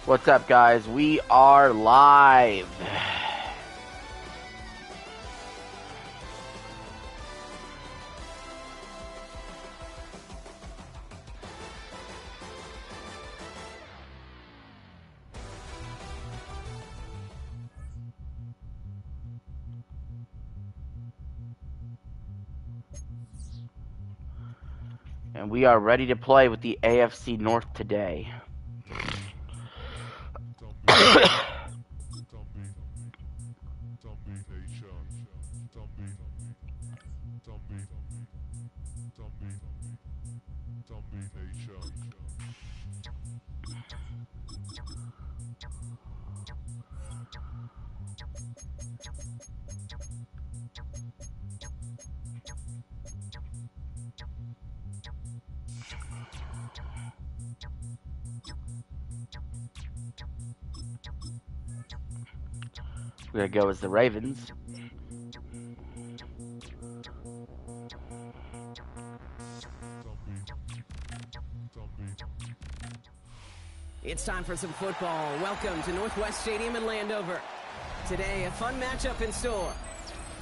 What's up, guys? We are live. And we are ready to play with the AFC North today. We're gonna go as the Ravens. It's time for some football. Welcome to Northwest Stadium in Landover. Today, a fun matchup in store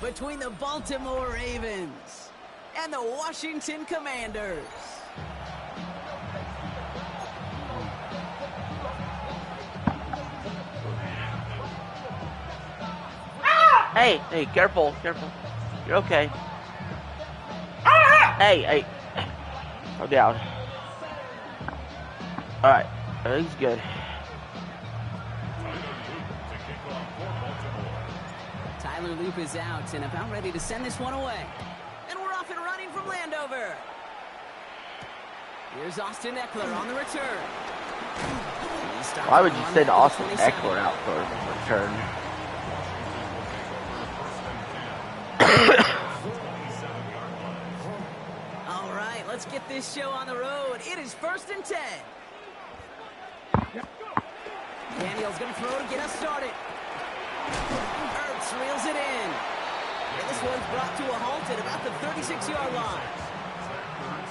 between the Baltimore Ravens and the Washington Commanders. Hey, careful. You're okay. Hey. Go down. Alright, he's good. Tyler Loop is out and about ready to send this one away. And we're off and running from Landover. Here's Austin Eckler on the return. Why would you send Austin Eckler out for a return? All right, let's get this show on the road. It is 1st and 10. Daniel's going to throw to get us started. Ertz reels it in. And this one's brought to a halt at about the 36-yard line.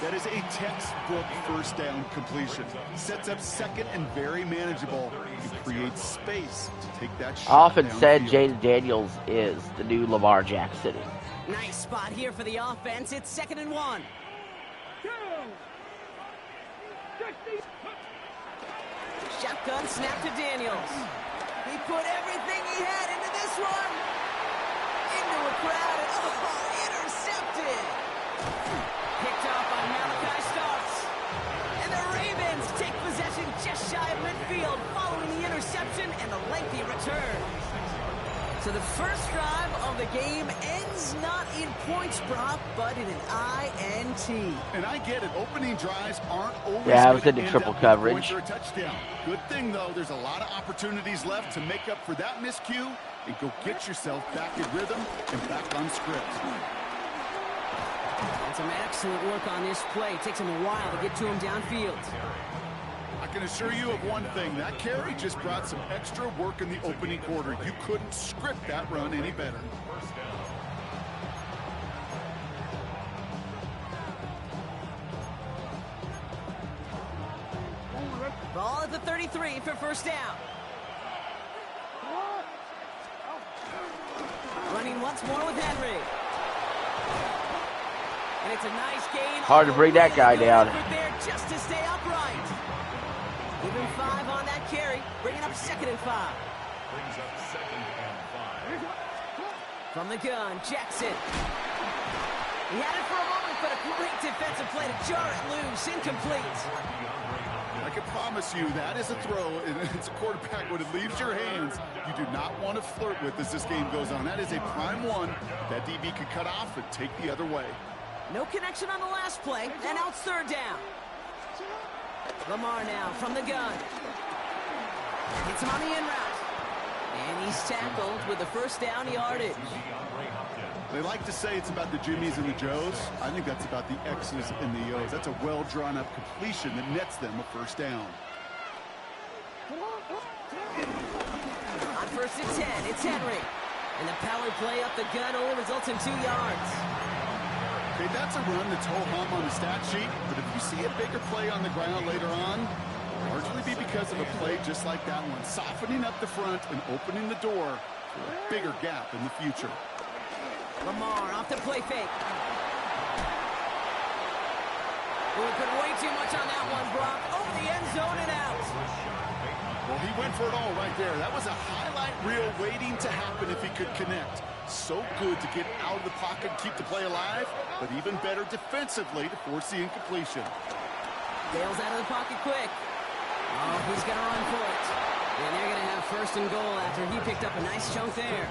That is a textbook first down completion. Sets up second and very manageable. It creates space to take that shot. I often said downfield. Jaden Daniels is the new Lamar Jackson. Nice spot here for the offense. It's 2nd and 1. Shotgun snap to Daniels. He put everything he had into this one. Into a crowd and intercepted. Picked off by Malachi Starks. And the Ravens take possession just shy of midfield following the interception and the lengthy return. So the first drive of the game ends not in points, Brock, but in an INT. And I get it. Opening drives aren't always I was going into to triple end up with coverage. points or a touchdown. Good thing, though, there's a lot of opportunities left to make up for that miscue and go get yourself back in rhythm and back on script. And some excellent work on this play. It takes him a while to get to him downfield. I can assure you of one thing. That carry just brought some extra work in the opening quarter. You couldn't script that run any better. Ball at the 33 for first down. Running once more with Henry. And it's a nice gain. Hard to bring that guy down. There just to stay upright. Even 5 on that carry, bringing up 2nd and 5. From the gun, Jackson. He had it for a moment, but a great defensive play to jar it loose, incomplete. I can promise you that is a throw, and it's a quarterback when it leaves your hands. You do not want to flirt with as this game goes on. That is a prime one that DB could cut off and take the other way. No connection on the last play, and now it's 3rd down. Lamar now from the gun. Hits him on the in route. And he's tackled with the first down yardage. They like to say it's about the Jimmies and the Joes. I think that's about the X's and the O's. That's a well-drawn-up completion that nets them a first down. On 1st and 10, it's Henry. And the power play up the gun only results in 2 yards. Okay, that's a run that's ho-hum on the stat sheet, but if you see a bigger play on the ground later on, Largely be because of a play just like that one, softening up the front and opening the door for a bigger gap in the future. Lamar off the play fake. Oh, we put way too much on that one, Brock. Over the end zone and out. Well, he went for it all right there. That was a highlight reel waiting to happen if he could connect. So good to get out of the pocket and keep the play alive, but even better defensively to force the incompletion. Bails out of the pocket quick. Oh, he's going to run for it. And they're going to have first and goal after he picked up a nice chunk there.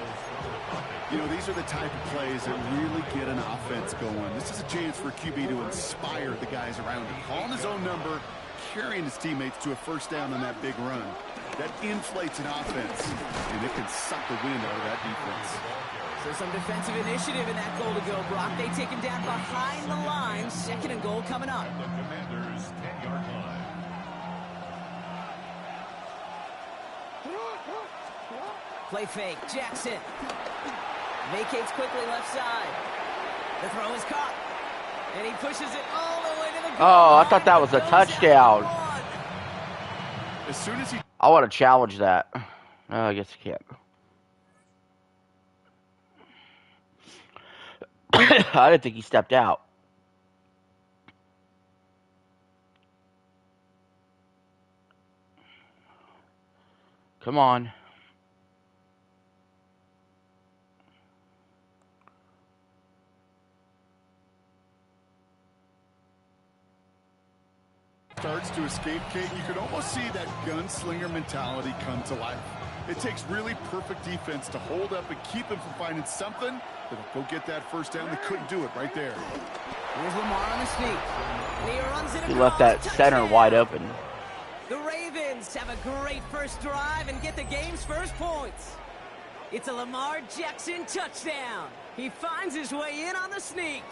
You know, these are the type of plays that really get an offense going. This is a chance for QB to inspire the guys around him. Calling his own number, carrying his teammates to a first down on that big run. That inflates an offense, and it can suck the wind out of that defense. So some defensive initiative in that goal to go, Brock. They take him down behind the line. Second and goal coming up. The Commanders' 10-yard line. Play fake. Jackson. Vacates quickly left side. The throw is caught. And he pushes it all the way to the goal. Oh, I thought that was a touchdown. As soon as he... I want to challenge that. Oh, I guess I can't. I didn't think he stepped out. Come on. starts to escape, Kate, you can almost see that gunslinger mentality come to life. It takes really perfect defense to hold up and keep him from finding something that'll go get that first down. They couldn't do it right there. Here's Lamar on his feet. And he runs it He left that center wide open. The Ravens have a great first drive and get the game's first points. It's a Lamar Jackson touchdown. He finds his way in on the sneak.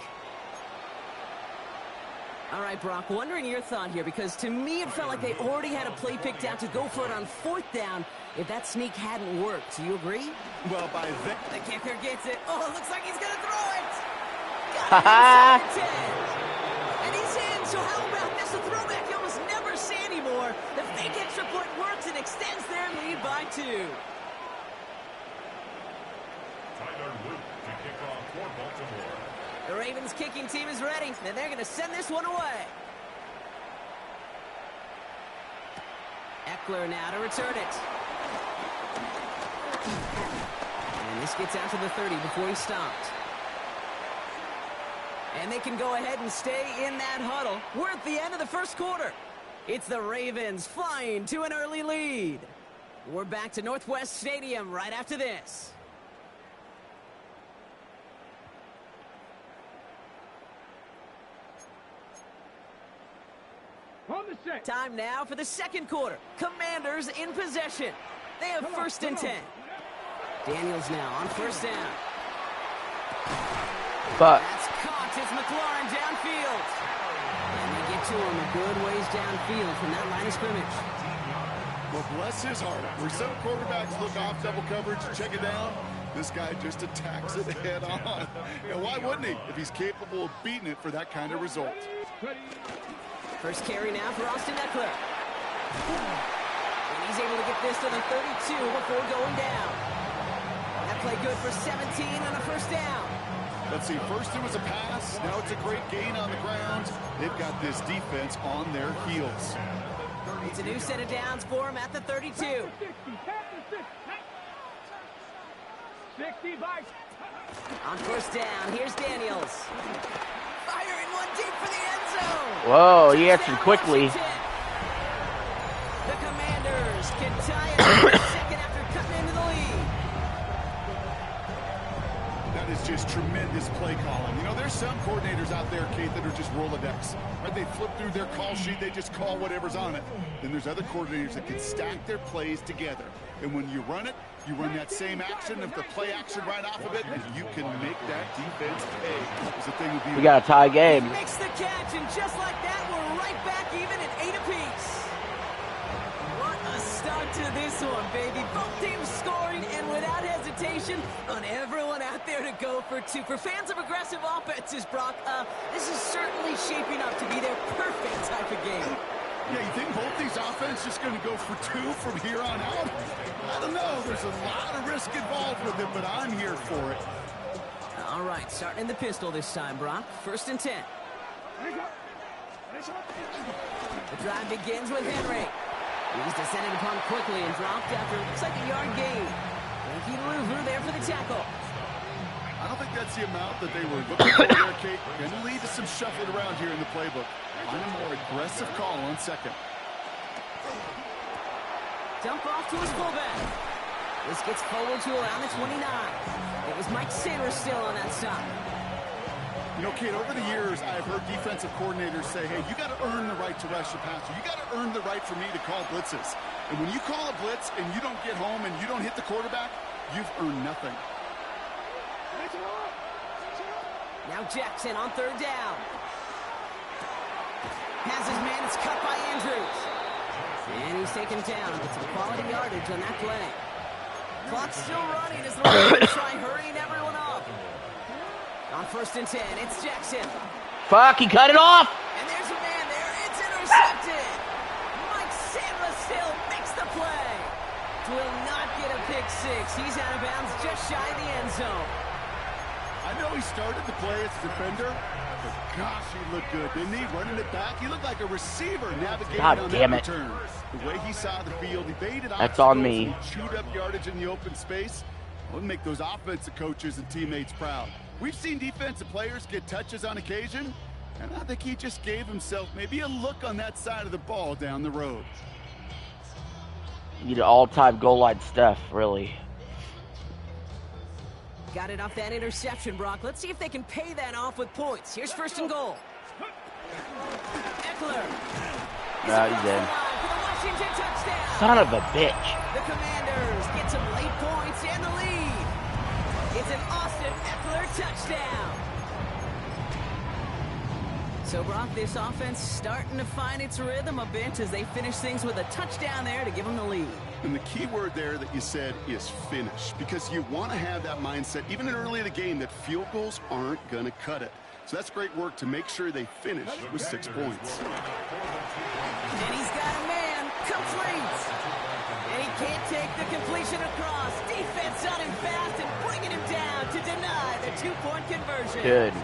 All right, Brock, wondering your thought here, because to me it felt like they already had a play picked out to go for it on fourth down if that sneak hadn't worked. Do you agree? Well, by then... The kicker gets it. Oh, it looks like he's going to throw it. Got it inside 10. And he's in, so how about this? A throwback you almost never see anymore. The fake extra point works and extends their lead by 2. Tyler Luke to kick off for Baltimore. The Ravens kicking team is ready, and they're going to send this one away. Eckler now to return it. And this gets out to the 30 before he stopped. And they can go ahead and stay in that huddle. We're at the end of the first quarter. It's the Ravens flying to an early lead. We're back to Northwest Stadium right after this. Time now for the second quarter. Commanders in possession. They have first and 10. Daniels now on first down. But That's caught. It's McLaurin downfield. And they get to him a good ways downfield from that line of scrimmage. Well, bless his heart. Where some quarterbacks look off double coverage, check it down, this guy just attacks it head on. And why wouldn't he if he's capable of beating it for that kind of result? First carry now for Austin Eckler. And he's able to get this to the 32 before going down. That play good for 17 on a first down. Let's see, first it was a pass, now it's a great gain on the ground. They've got this defense on their heels. It's a new set of downs for him at the 32. 60 On first down, here's Daniels. Firing one deep for the end zone. whoa, he answered quickly. The Commanders can tie it up in a second after cutting into the lead. That is just tremendous play calling. You know, there's some coordinators out there, Kate, that are just Rolodex. Right? They flip through their call sheet, they just call whatever's on it. Then there's other coordinators that can stack their plays together. And when you run it, you run that same action of the play action right off of it, and you can make that defense pay. The thing would be We got a tie game. He makes the catch, and just like that, we're right back even at 8 apiece. What a start to this one, baby. Both teams scoring, and without hesitation, on everyone out there to go for 2. For fans of aggressive offenses, Brock, this is certainly shaping up to be their perfect type of game. Yeah, you think both these offenses just going to go for two from here on out? I don't know. There's a lot of risk involved with it, but I'm here for it. All right, starting in the pistol this time, Brock. 1st and 10. The drive begins with Henry. He's descended upon quickly and dropped after it looks like a yard gain. Frankie Louvu there for the tackle. I don't think that's the amount that they were looking for there, Kate. Going to lead to some shuffling around here in the playbook. Find a more aggressive call on 2nd. Dump off to his fullback. This gets forward to around the 29. It was Mike Sander still on that side. You know, Kate, over the years, I've heard defensive coordinators say, hey, you got to earn the right to rush the passer. You got to earn the right for me to call blitzes. And when you call a blitz and you don't get home and you don't hit the quarterback, you've earned nothing. Now Jackson on 3rd down. Has his man, it's cut by Andrews. And he's taken down. Gets some quality yardage on that play. Clock's still running as the Ravens try hurrying everyone up. On 1st and 10, it's Jackson. Fuck, he cut it off! And there's a man there. It's intercepted. Mike Sandra still makes the play. Will not get a pick 6. He's out of bounds just shy of the end zone. I know he started the play as a defender, but gosh, he looked good, didn't he? Running it back, he looked like a receiver navigating God on damn that it. return. The way he saw the field, he baited That's on obstacles, me. and he chewed up yardage in the open space. We'll make those offensive coaches and teammates proud. We've seen defensive players get touches on occasion, and I think he just gave himself maybe a look on that side of the ball down the road. You need all-time goal line stuff, really. Got it off that interception, Brock. Let's see if they can pay that off with points. Here's 1st and goal. Eckler. He's in. For the Washington touchdown. Son of a bitch. The Commanders get some late points and the lead. It's an Austin Eckler touchdown. So, Brock, this offense starting to find its rhythm a bit as they finish things with a touchdown there to give them the lead. And the key word there that you said is finish, because you want to have that mindset, even early in the game, that field goals aren't going to cut it. So that's great work to make sure they finish with 6 points. And he's got a man, complete. And he can't take the completion across. Defense on him fast and bringing him down to deny the 2-point conversion. Good.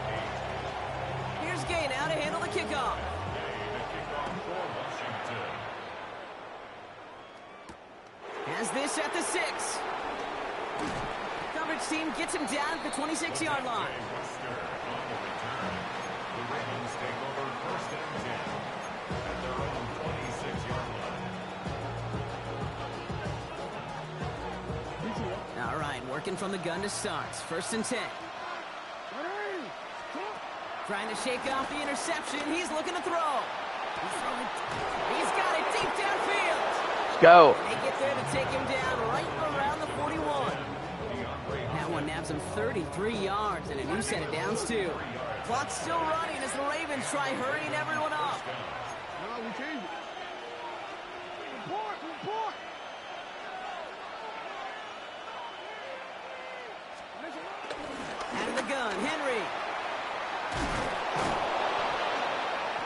Here's Gay now to handle the kickoff. Has this at the 6. Coverage team gets him down at the 26-yard line. All right, working from the gun to start. 1st and 10. Trying to shake off the interception. He's looking to throw. He's got it deep downfield. Let's go. They get there to take him down right around the 41. That one nabs him 33 yards and a new set of downs, too. Clock's still running as the Ravens try hurrying everyone up. Out of the gun, Henry.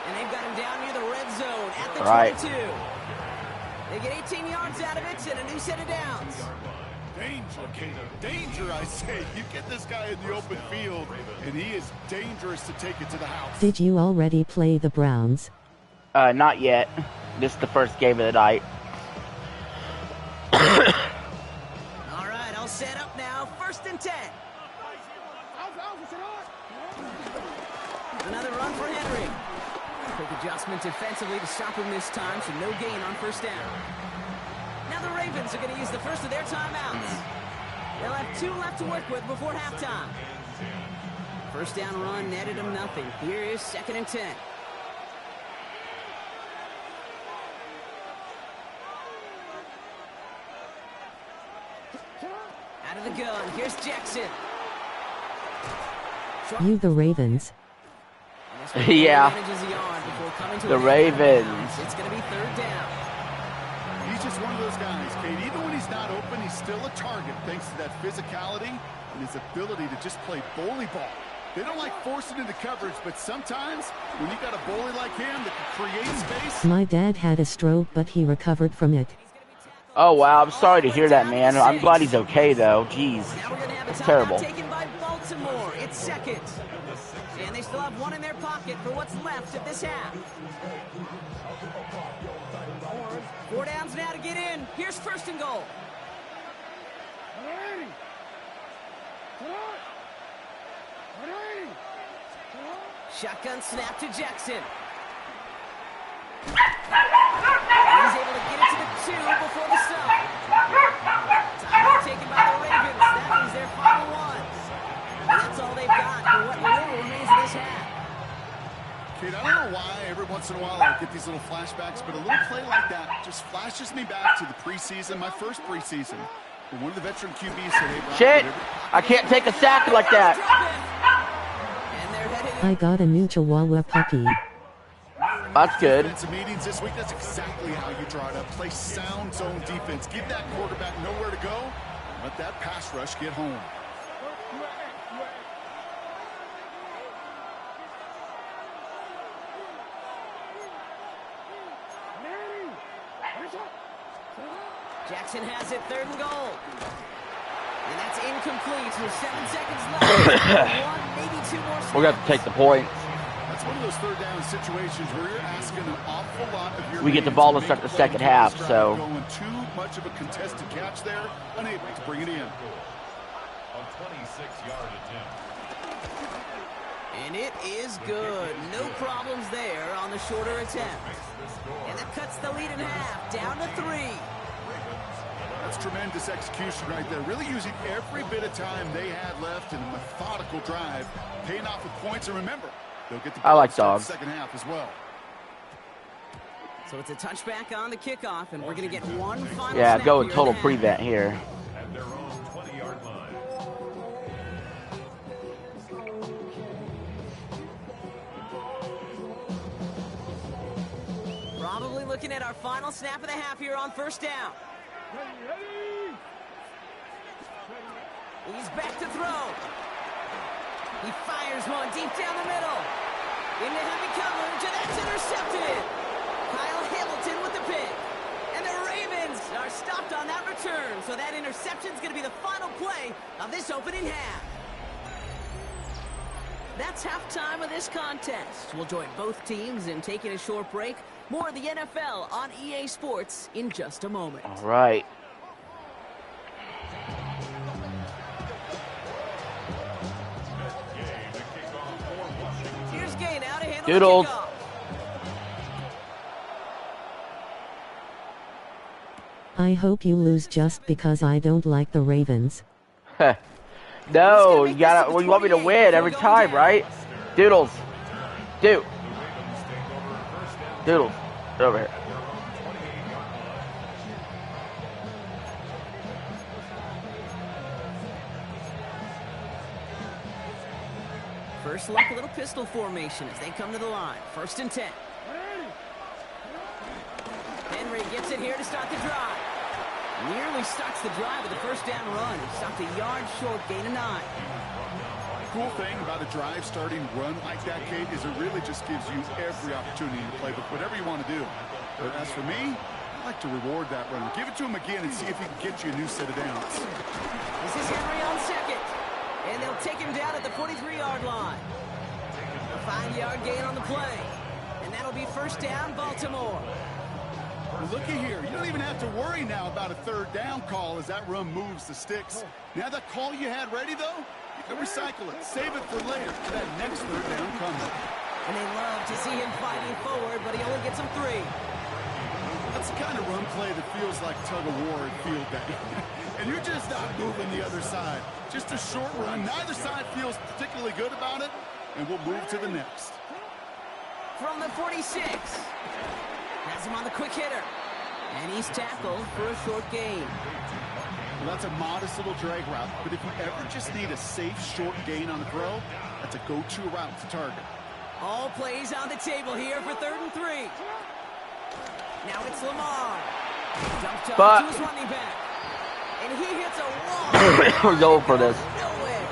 And they've got him down near the red zone at the 22. They get 18 yards out of it and a new set of downs. Danger, Kate. Danger, I say. You get this guy in the open field, and he is dangerous to take it to the house. Did you already play the Browns? Not yet. This is the first game of the night. All right, all set up now. 1st and 10. Another run for Henry. Quick adjustment defensively to stop him this time, so no gain on 1st down. Now the Ravens are going to use the first of their timeouts. They'll have 2 left to work with before halftime. 1st down run netted them nothing. Here is 2nd and 10. Out of the gun, here's Jackson. You the Ravens. Yeah. The Ravens. It's going to be 3rd down. He's just one of those guys, Kate. Even when he's not open, he's still a target thanks to that physicality and his ability to just play bully ball. They don't like forcing into coverage, but sometimes when you got a bully like him that can create space. My dad had a stroke, but he recovered from it. Oh, wow. I'm sorry to hear that, man. I'm glad he's okay, though. Jeez. Now we're going to have a It's timeout terrible. taken by Baltimore. It's second. And they still have one in their pocket for what's left of this half. 4 downs now to get in. Here's first and goal. Shotgun snap to Jackson. And he's able to get it to the 2 before the stop. Timeout taken by the Ravens. That is their final one. And that's all they've got for what little remains of this half. Kid, I don't know why every once in a while I get these little flashbacks, but a little play like that just flashes me back to the preseason, my first preseason. When one of the veteran QBs said, hey, Rob, Shit! I can't take a sack like that. And they're headed I got a new Chihuahua puppy. That's good. defensive meetings this week, that's exactly how you draw it up. Play sound zone defense. Give that quarterback nowhere to go. Let that pass rush get home. Jackson has it, 3rd and goal. And that's incomplete with 7 seconds left. One, maybe 2 more We're going to have to take the point. That's one of those third down situations where you're asking an awful lot of your We get the man ball to make start a the play second to the half, stride, so- going too much of a contested catch there, unable to bring it in. A 26-yard attempt. And it is good. No problems there on the shorter attempt. And that cuts the lead in half, down to 3. That's tremendous execution right there. Really using every bit of time they had left in a methodical drive, paying off with points. And remember, they'll get the I like ball to start dogs. the second half as well. So it's a touchback on the kickoff, and we're going to get one final Yeah, snap go with here total in the half. prevent here. At their own 20-yard line. Probably looking at our final snap of the half here on first down. He's back to throw. He fires one deep down the middle. Into heavy coverage, and that's intercepted. Kyle Hamilton with the pick. And the Ravens are stopped on that return. So that interception is going to be the final play of this opening half. That's halftime of this contest. We'll join both teams in taking a short break. More of the NFL on EA Sports in just a moment. All right. Here's Gay now to handle Doodles. the kickoff. I hope you lose just because I don't like the Ravens. No, you gotta. Well, you want me to win every time, right? Doodles. Doodles. Get over here. First look, a little pistol formation as they come to the line. 1st and 10. Henry gets it here to start the drive. Nearly starts the drive with a first down run. He stopped a yard short, gain of 9. Cool thing about a drive starting run like that, Kate, is it really just gives you every opportunity to play whatever you want to do. But as for me, I like to reward that run. Give it to him again and see if he can get you a new set of downs. This is Henry on 2nd. And they'll take him down at the 43-yard line. A 5-yard gain on the play. And that'll be first down, Baltimore. Looky here. You don't even have to worry now about a third down call as that run moves the sticks. Now that call you had ready, though, you can recycle it. Save it for later for that next third down coming. And they love to see him fighting forward, but he only gets him 3. That's the kind of run play that feels like tug-of-war at field day. And you're just not moving the other side. Just a short run. Neither side feels particularly good about it, and we'll move to the next. From the 46. Has him on the quick hitter. And he's tackled for a short gain. Well, that's a modest little drag route, but if you ever just need a safe, short gain on the throw, that's a go-to route to target. All plays on the table here for 3rd and 3. Now it's Lamar. Dumps off to his running back. And he hits a wall. We're going for this. Nowhere.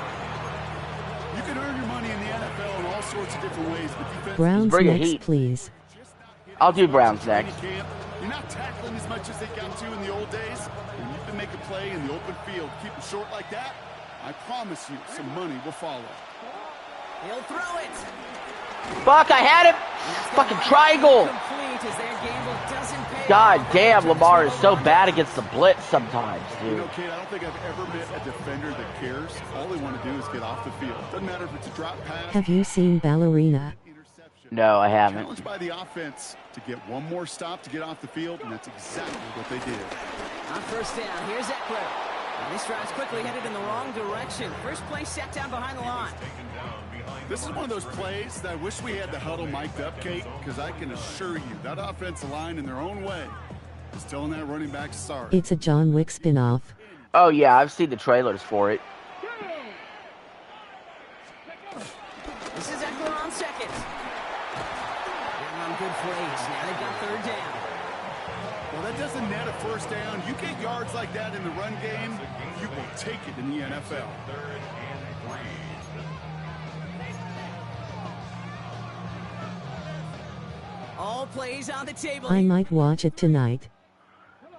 You can earn your money in sorts of different ways, but defense Browns bring it next, heat. please. I'll do Browns next. You're not tackling as much as they got to in the old days. When you can make a play in the open field, keep it short like that, I promise you some money will follow. He'll throw it. Fuck, I had him. Fucking triangle. Complete as their gamble doesn't pay God off. damn, Lamar is so bad against the blitz sometimes, You dude. know, kid, I don't think I've ever met a defender that cares. All they want to do is get off the field. Doesn't matter if it's a drop pass. Have you seen Ballerina? Interception. No, I haven't. Challenged by the offense to get one more stop to get off the field, and that's exactly what they did. On first down, here's Eckler. And this drive's quickly headed in the wrong direction. First play set down behind the line. This is one of those plays that I wish we had the huddle mic'd up, Kate, because I can assure you that offensive line in their own way is telling that running back sorry. It's a John Wick spin-off. Oh yeah, I've seen the trailers for it. This is Eckler on second. They're on good plays. Now they've got third down. Well, that doesn't net a first down. You get yards like that in the run game, you will take it in the NFL. All plays on the table. I might watch it tonight.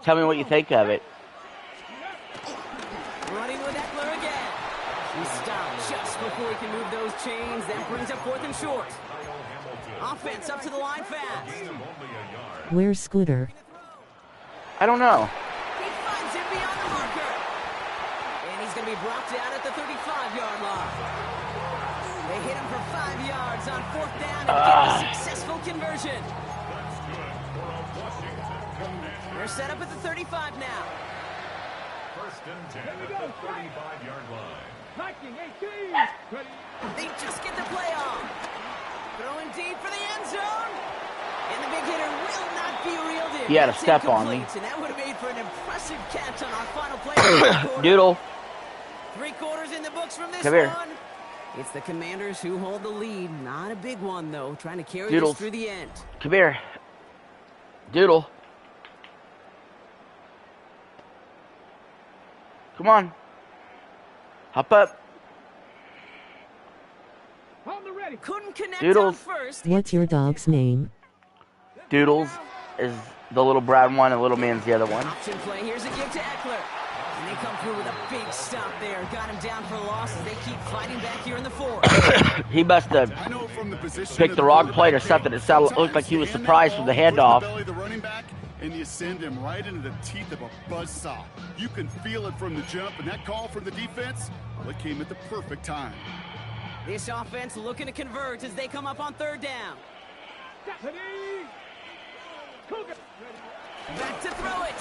Tell me what you think of it. Running with Eckler again. He stopped just before he can move those chains. That brings up fourth and short. Offense up to the line fast. Where's Scooter? I don't know. He finds him beyond the marker. And he's going to be brought down at the 35-yard line. They hit him for 5 yards on fourth down and get a successful conversion. They're set up at the 35 now. First and 10 at the 35-yard line. They just get the play on. Throwing deep for the end zone. And the big hitter will not be reeled in. He had a That's step on me. incomplete, and that would have made for an impressive catch on our final play. Doodle. 3 quarters in the books from this Come here. one. It's the Commanders who hold the lead. Not a big one, though. Trying to carry Doodles. this through the end. Come here. Doodle. Come on. Hop up. Couldn't connect Doodles. on first. What's your dog's name? Doodles is the little brown one, and little man's the other one. Option play. Here's a give to Eckler. And they come through with a big stop there. Got him down for a loss as they keep fighting back here in the fourth. He must have I know from the position picked of the wrong quarterback, plate or something. It looked like he was sometimes surprised you from the hand that handoff. ball to the running back, and you send him right into the teeth of a buzzsaw. You can feel it from the jump, and that call from the defense, well, it came at the perfect time. This offense looking to convert as they come up on third down. Back to throw it.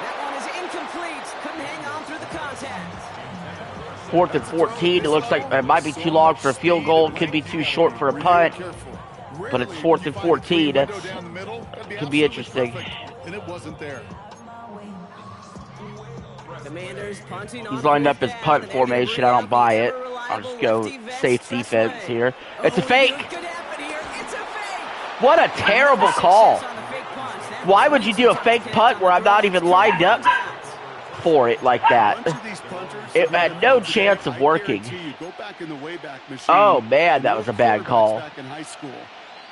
That one is incomplete. Couldn't hang on through the contact. 4th and 14. It looks like it might be too long for a field goal. Could be too short for a punt. But it's 4th and 14. That could be interesting. And it wasn't there. Commanders punting on He's lined up fourth his down, punt and formation. I don't buy it. I'll just go safe defense here. It's a fake. What could happen here? It's a fake. What a terrible call. Success on the fake punch. That Why would you do a fake punt where I'm not even lined up for it like that? It had no chance of working. Oh man, that was a bad call. Back in high school.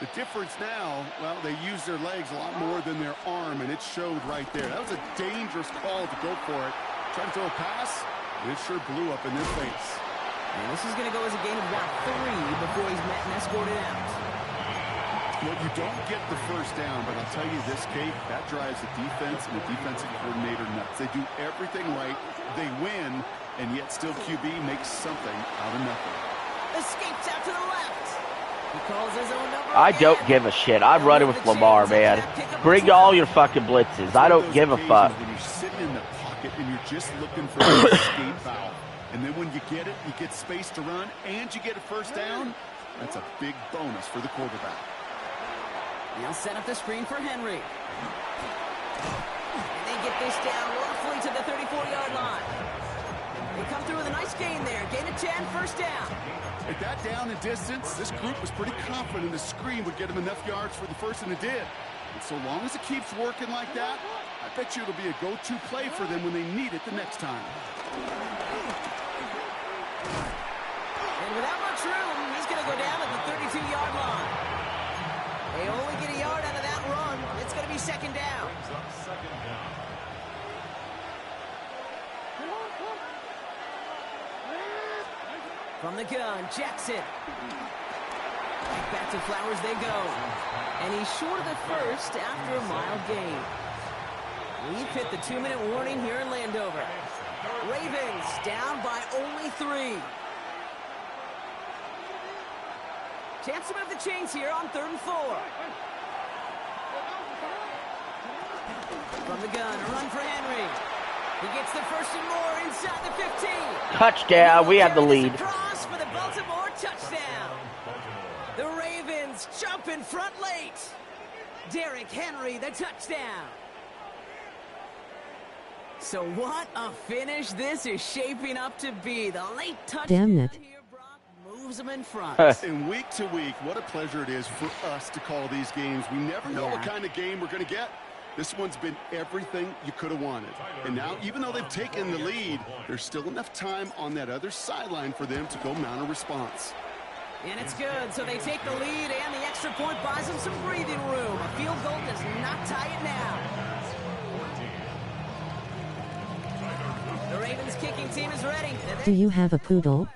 The difference now, well, they use their legs a lot more than their arm, and it showed right there. That was a dangerous call to go for it. Trying to throw a pass, it sure blew up in their face. And this is going to go as a gain of about 3 before he's met and escorted out. Well, you don't get the first down, but I'll tell you this, Kate, that drives the defense and the defensive coordinator nuts. They do everything right, they win, and yet still QB makes something out of nothing. Escapes out to the left. He calls his own number. I don't give a shit. I'm running with Lamar, man. Bring all your fucking blitzes. I don't give a fuck. When you're sitting in the pocket and you're just looking for an escape valve, and then when you get it, you get space to run, and you get a first down, that's a big bonus for the quarterback. Now set up the screen for Henry. And they get this down roughly to the 34-yard line. They come through with a nice gain there. Gain of 10, first down. At that down and distance, this group was pretty confident the screen would get them enough yards for the first, and it did. And so long as it keeps working like that, I bet you it'll be a go-to play for them when they need it the next time. without much room, he's going to go down at the 32-yard line. They only get a yard out of that run. It's going to be second down. From the gun, Jackson. Back to Flowers they go. And he's short of the first after a mild gain. We've hit the 2-minute warning here in Landover. Ravens down by only 3. Chance to move the chains here on 3rd and 4. From the gun, a run for Henry. He gets the first and more inside the 15. Touchdown. We have the lead. Cross for the Baltimore touchdown. The Ravens jump in front late. Derrick Henry, the touchdown. So what a finish this is shaping up to be. The late touchdown here, Brock, moves them in front. And week to week, what a pleasure it is for us to call these games. We never know what kind of game we're going to get. This one's been everything you could have wanted. And now, even though they've taken the lead, there's still enough time on that other sideline for them to go mount a response. And it's good. So they take the lead, and the extra point buys them some breathing room. A field goal does not tie it now. The Ravens kicking team is ready. Do you have a poodle?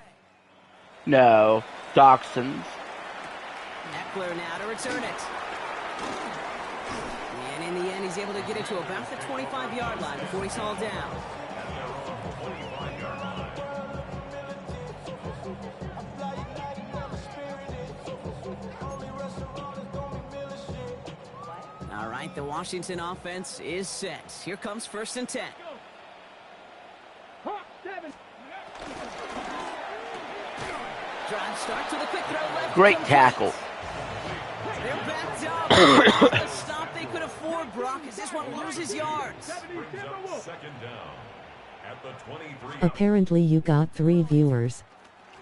No. Dachshunds. Eckler now to return it. And in the end, he's able to get it to about the 25-yard line before he's hauled down. All right, the Washington offense is set. Here comes 1st and 10. Drive start to the quick throw left. Great tackle. They're backed up. The stop they could afford, Brock, as this one loses yards. Second down at the 23. Apparently you got 3 viewers.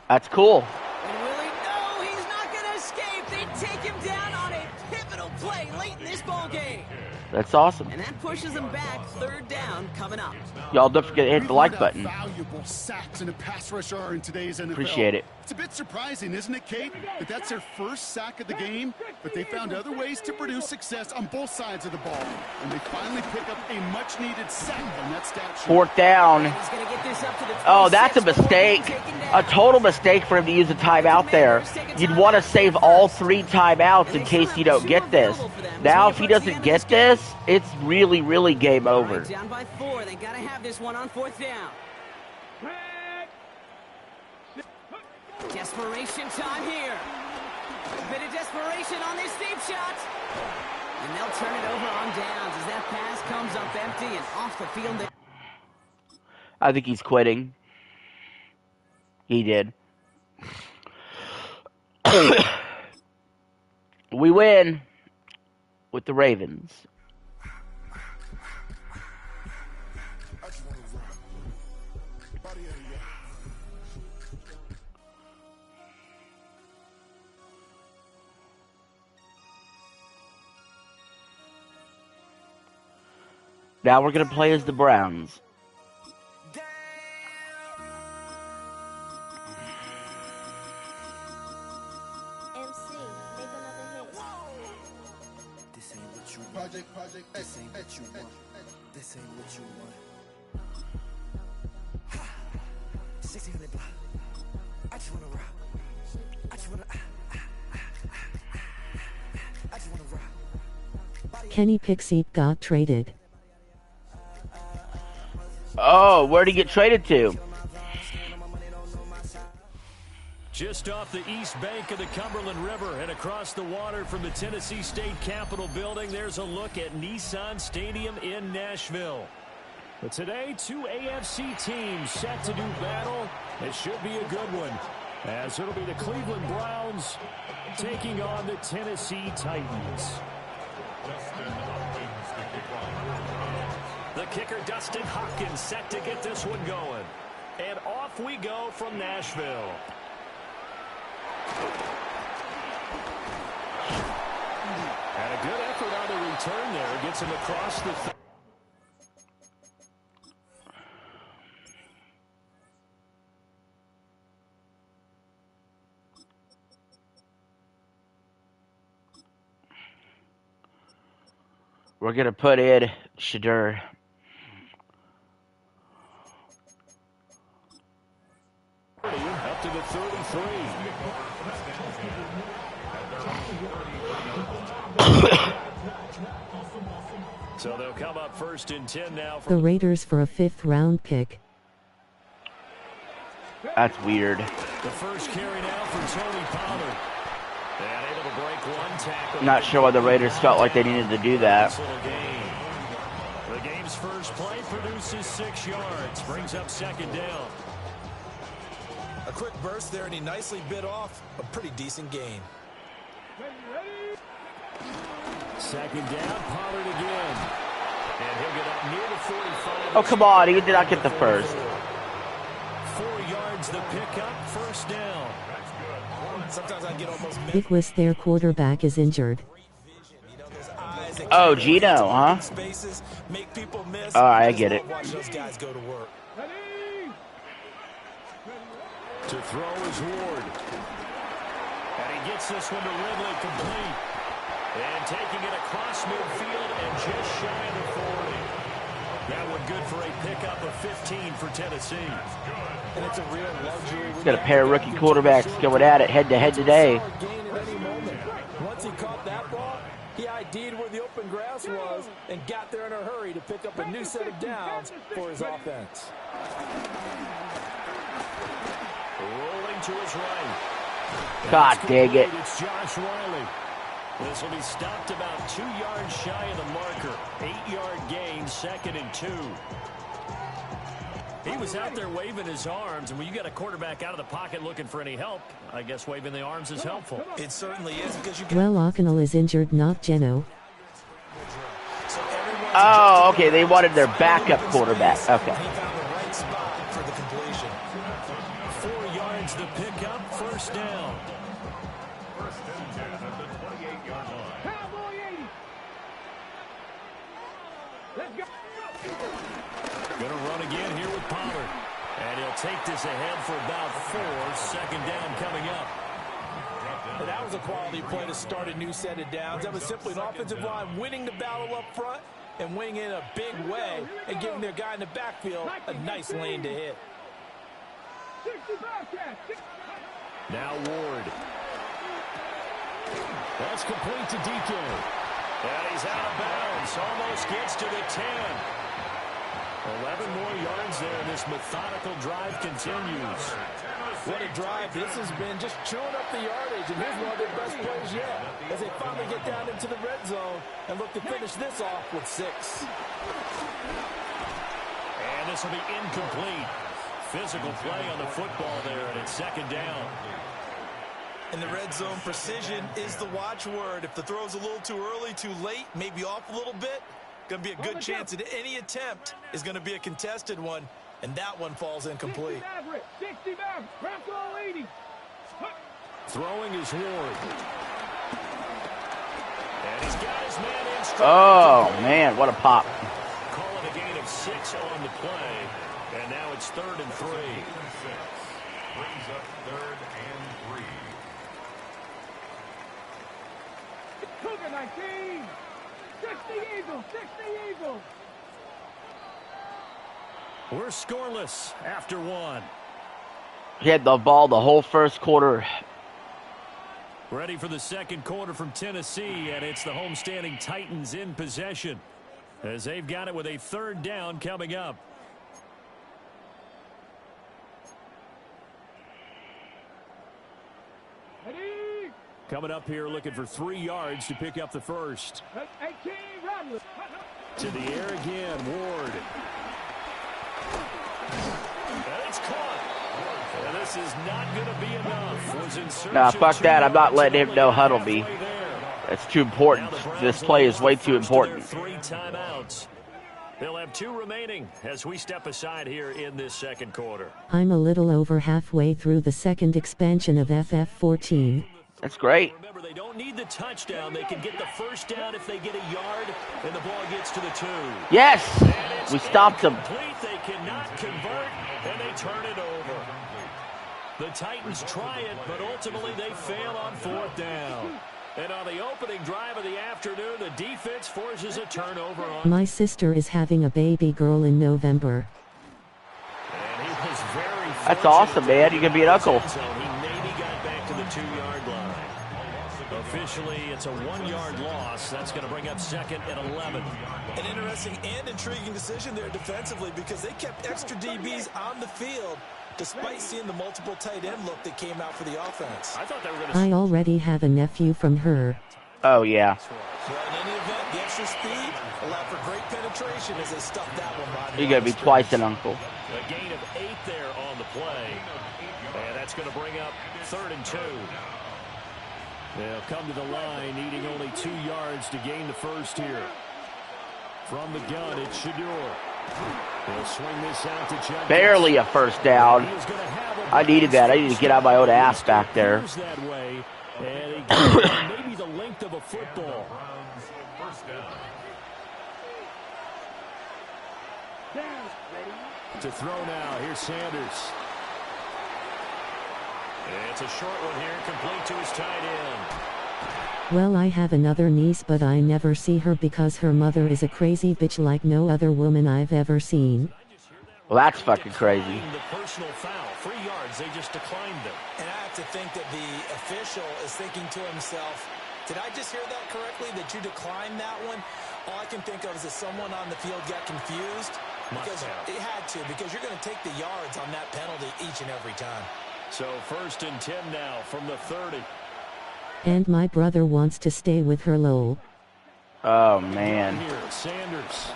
That's cool. And Willie, no, he's not going to escape. They take him down on a pivotal play late in this ball game. That's awesome. And that pushes them back. 3rd down coming up. Y'all don't forget to hit the like button. Valuable sacks in a pass rush are in today's NFL. Appreciate it. It's a bit surprising, isn't it, Kate, that that's their first sack of the game, but they found other ways to produce success on both sides of the ball, and they finally pick up a much-needed sack on that stat sheet. 4th down. He's going to get this up to the 26. Oh, that's a mistake. A total mistake for him to use a timeout there. You'd want to save all 3 timeouts in case you don't get this. Now, if he doesn't get this, it's really, really game over. Down by 4. They got to have this one on 4th down. Desperation time here. A bit of desperation on this deep shot. And they'll turn it over on downs as that pass comes up empty and off the field. I think he's quitting. He did. We win with the Ravens. Now we're going to play as the Browns. MC, make another hit. This ain't what you want. Project, this ain't what you want. This ain't what you want. 1600 block. I just wanna rock. I just wanna I just wanna rock. Kenny Pickett got traded. Oh, where'd he get traded to? Just off the east bank of the Cumberland River and across the water from the Tennessee State Capitol building, there's a look at Nissan Stadium in Nashville. But today, 2 AFC teams set to do battle. It should be a good one, as it'll be the Cleveland Browns taking on the Tennessee Titans. The kicker, Dustin Hopkins, set to get this one going. And off we go from Nashville. And a good effort on the return there. Gets him across the... We're going to put in Shadur. Up to the 33. So they'll come up 1st and 10 now. The Raiders for a 5th-round pick. That's weird. The first carry now for Tony Pollard. And able to break one tackle. I'm not sure why the Raiders felt like they needed to do that. The game's first play produces 6 yards. Brings up 2nd down. A quick burst there, and he nicely bit off a pretty decent gain. 2nd down, Pollard again. And he'll get up near the 45. Oh, come on. He did not get the first. 4 yards the pickup, 1st down. Sometimes I get almost It was their quarterback is injured. Oh, Gino, huh? All right, I get it. Watch those guys go to work. To throw is Ward. And he gets this one to Ridley complete. And taking it across midfield and just shy of the 40. That one good for a pickup of 15 for Tennessee. And it's a real luxury. He's got a pair of rookie quarterbacks going at it head-to-head today. Once he caught that ball, he ID'd where the open grass was and got there in a hurry to pick up a new set of downs for his offense. Rolling to his right. God dang it. It's Josh Riley. This will be stopped about 2 yards shy of the marker. 8-yard gain, 2nd and 2. He was out there waving his arms, and when you got a quarterback out of the pocket looking for any help, I guess waving the arms is helpful. It certainly is because you can. Well, O'Connell is injured, not Geno. Oh, okay. They wanted their backup quarterback. Okay. He found the right spot for the completion. 4 yards the pickup, 1st down. Going to run again here with Pollard. And he'll take this ahead for about 4. 2nd down coming up. And that was a quality play to start a new set of downs. That was simply an offensive line winning the battle up front and winning in a big way and giving their guy in the backfield a nice lane to hit. Now Ward. That's complete to DK. And he's out of bounds. Almost gets to the 10. 11 more yards there, and this methodical drive continues. What a drive this has been, just chewing up the yardage, and here's one of their best plays yet as they finally get down into the red zone and look to finish this off with 6. And this will be incomplete. Physical play on the football there, and it's 2nd down. In the red zone, precision is the watchword. If the throw's a little too early, too late, maybe off a little bit, going to be a good chance that any attempt is going to be a contested one, and that one falls incomplete. Throwing is Ward. And he's got his man in straight. Oh, man, what a pop. Calling a gain of 6 on the play, and now it's 3rd and 3. Brings up 3rd and 3. Cougar 19! 60 Eagles! 60 Eagles! We're scoreless after 1. He had the ball the whole first quarter. Ready for the 2nd quarter from Tennessee, and it's the homestanding Titans in possession as they've got it with a 3rd down coming up. Coming up here looking for 3 yards to pick up the first. To the air again, Ward. And it's caught. And this is not going to be enough. Nah, fuck that. I'm not letting him know huddle me. That's too important. This play is way too important. 3 timeouts. They'll have 2 remaining as we step aside here in this 2nd quarter. I'm a little over halfway through the 2nd expansion of FF14. That's great. Remember, they don't need the touchdown. They can get the 1st down if they get a yard, and the ball gets to the 2. Yes! We stopped them. They cannot convert, and they turn it over. The Titans try it, but ultimately they fail on 4th down. And on the opening drive of the afternoon, the defense forces a turnover on. My sister is having a baby girl in November. And he was very That's awesome, man. You can be an uncle. He maybe got back to the 2-yard line. Officially, it's a 1-yard loss. That's going to bring up second and 11. An interesting and intriguing decision there defensively because they kept extra DBs on the field despite seeing the multiple tight end look that came out for the offense. I thought they were going to... I already have a nephew from her. Oh, yeah. Well, in any event, the extra speed allowed for great penetration as they stuffed that one behind. You're going to be twice an uncle. A gain of 8 there on the play. And that's going to bring up 3rd and 2. They'll come to the line, needing only 2 yards to gain the first here. From the gun, it's Shador. They'll swing this out to Jenkins. Barely a first down. I needed that. I needed to get out my own ass back there. That way, and he maybe the length of a football. To throw now, here's Sanders. It's a short one here, complete to his tight end. Well, I have another niece, but I never see her because her mother is a crazy bitch like no other woman I've ever seen. Well, that's fucking crazy. The personal foul, 3 yards, they just declined them. And I have to think that the official is thinking to himself, did I just hear that correctly, that you declined that one? All I can think of is that someone on the field got confused. Because it had to, because you're going to take the yards on that penalty each and every time. So 1st and 10 now from the 30. And my brother wants to stay with her, lol. Oh, man. Here, Sanders.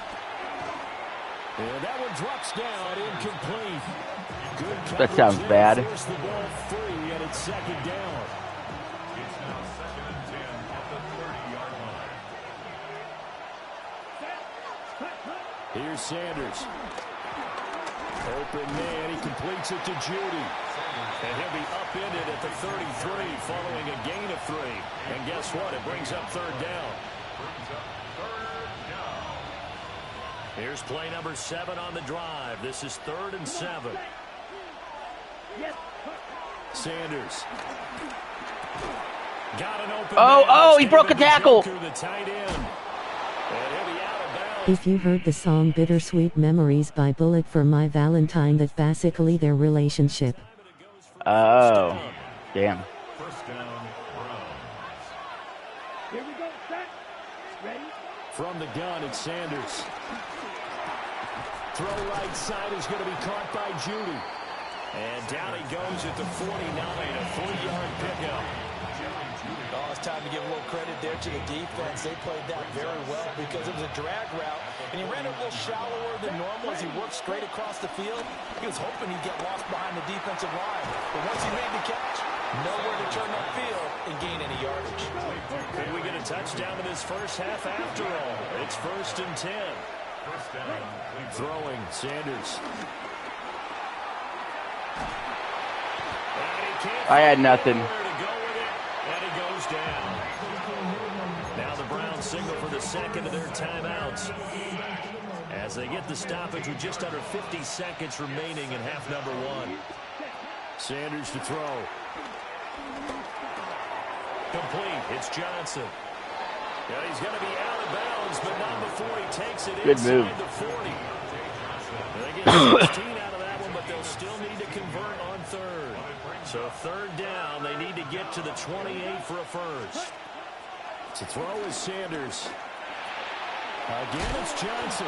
And that one drops down, incomplete. Good That sounds bad. Force the ball free, and it's 2nd down. It's now 2nd and 10 at the 30-yard line. Here's Sanders. Open man, he completes it to Judy. And he'll be upended at the 33 following a gain of 3. And guess what? It brings up 3rd down. Here's play number 7 on the drive. This is 3rd and 7. Sanders. Got an open Oh, he broke a tackle. To the tight end. And he'll be out of bounds. If you heard the song Bittersweet Memories by Bullet for My Valentine, that's basically their relationship. Oh, damn. First down, Browns. Here we go, set, ready? From the gun, it's Sanders. Throw right side is going to be caught by Judy. And down he goes at the 49, a 3-yard pickup. Oh, it's time to give a little credit there to the defense. They played that very well because it was a drag route, and he ran a little shallower than normal as he worked straight across the field. He was hoping he'd get lost behind the defensive line, but once he made the catch, nowhere to turn that field and gain any yardage. Could we get a touchdown in this first half after all? It's 1st and 10. First down. Throwing, Sanders. I had nothing. And he goes down. Now the Browns signal for the 2nd of their timeouts as they get the stoppage with just under 50 seconds remaining in half number 1. Sanders to throw. Complete. It's Johnson. Yeah, he's going to be out of bounds, but not before he takes it Good move. inside the 40. They get 16 out of that one, but they'll still need to convert on 3rd. So 3rd down, they need to get to the 28 for a first. To throw is Sanders. Again, it's Johnson.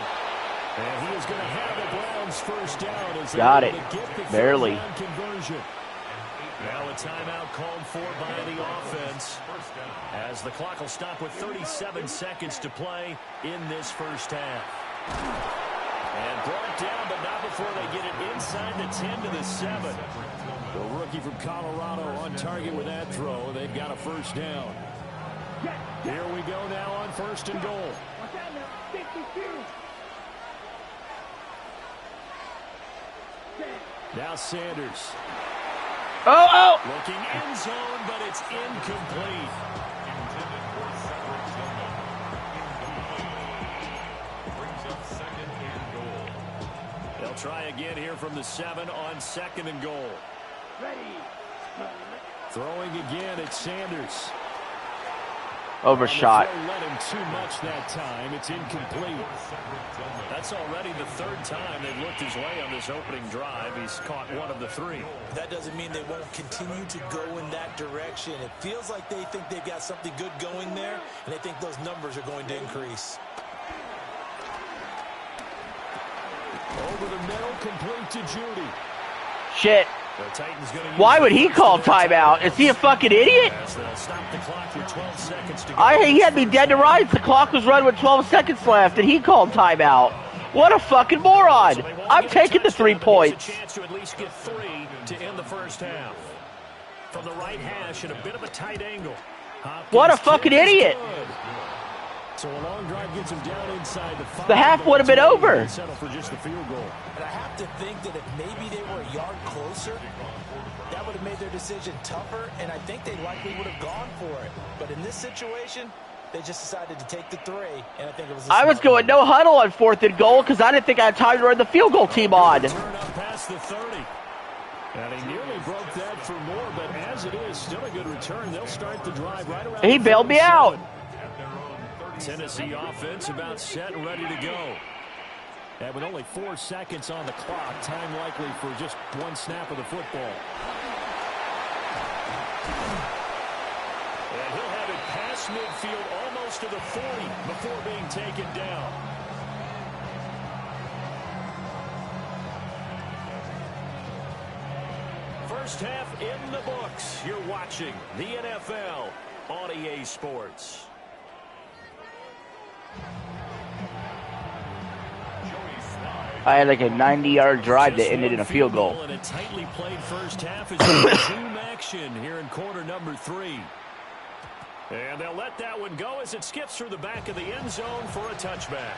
And he is going to have the Browns first down as got they it. get the Barely. conversion. Now a timeout called for by the offense as the clock will stop with 37 seconds to play in this first half. And brought down, but not before they get it inside the 10 to the 7. The rookie from Colorado on target with that throw. They've got a first down. Here we go now on 1st and goal. Now Sanders. Oh! Looking end zone, but it's incomplete. Brings up 2nd and goal. They'll try again here from the 7 on 2nd and goal. Ready. Throwing again, it's Sanders. Overshot. Let him too much that time. It's incomplete. That's already the third time they've looked his way on this opening drive. He's caught one of the three. That doesn't mean they won't continue to go in that direction. It feels like they think they've got something good going there, and they think those numbers are going to increase. Over the middle, complete to Judy. Shit. Why would he call timeout? Is he a fucking idiot? He had me dead to rights. The clock was running with 12 seconds left, and he called timeout. What a fucking moron! I'm taking the 3 points. Chance to at least get 3 to end the first half. From the right hash and a bit of a tight angle. What a fucking idiot! So a long drive gets him down inside the 5. The half would have been over. Settle for just the field goal. And I have to think that if maybe they were a yard closer, that would have made their decision tougher, and I think they likely would have gone for it. But in this situation, they just decided to take the 3, and I think it was I was going no huddle on 4th and goal because I didn't think I had time to run the field goal team on. Turn up past the 30. And he nearly broke that for more, but as it is, still a good return. They'll start the drive right around. He bailed me out. Tennessee offense about set and ready to go. And with only 4 seconds on the clock, time likely for just 1 snap of the football. And he'll have it past midfield almost to the 40 before being taken down. First half in the books. You're watching the NFL on EA Sports. I had like a 90-yard drive that ended in a field goal. And a tightly played first half is zoom action here in quarter number 3. And they'll let that one go as it skips through the back of the end zone for a touchback.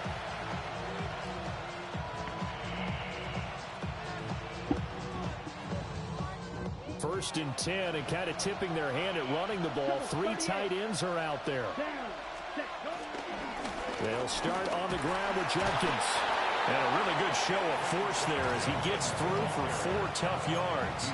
First and 10, and kind of tipping their hand at running the ball. 3 tight ends are out there. They'll start on the ground with Jenkins. And a really good show of force there as he gets through for 4 tough yards.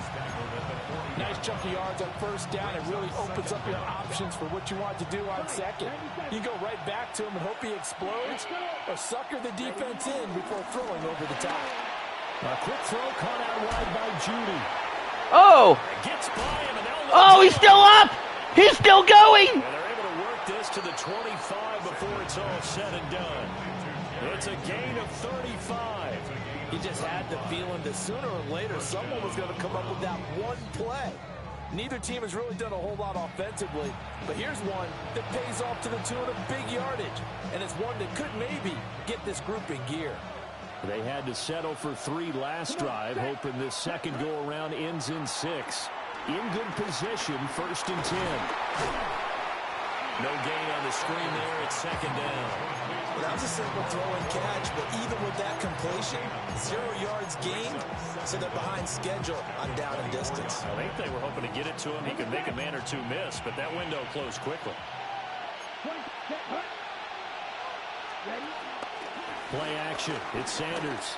Nice chunk of yards on first down. It really opens up your options for what you want to do on second. You can go right back to him and hope he explodes, or sucker the defense in before throwing over the top. A quick throw caught out wide by Judy. Oh! Gets by him, and oh, he's still up! He's still going! And they're able to work this to the 25 before it's all said and done. It's a gain of 35. He just had the feeling that sooner or later someone was going to come up with that one play. Neither team has really done a whole lot offensively, but here's one that pays off to the tune of big yardage, and it's one that could maybe get this group in gear. They had to settle for 3 last drive, hoping this second go-around ends in 6. In good position, first and 10. No gain on the screen there. It's second down. Well, that was a simple throw and catch, but even with that completion, 0 yards gained, so they're behind schedule on down and distance. I think they were hoping to get it to him. He could make a man or 2 miss, but that window closed quickly. Play action. It's Sanders.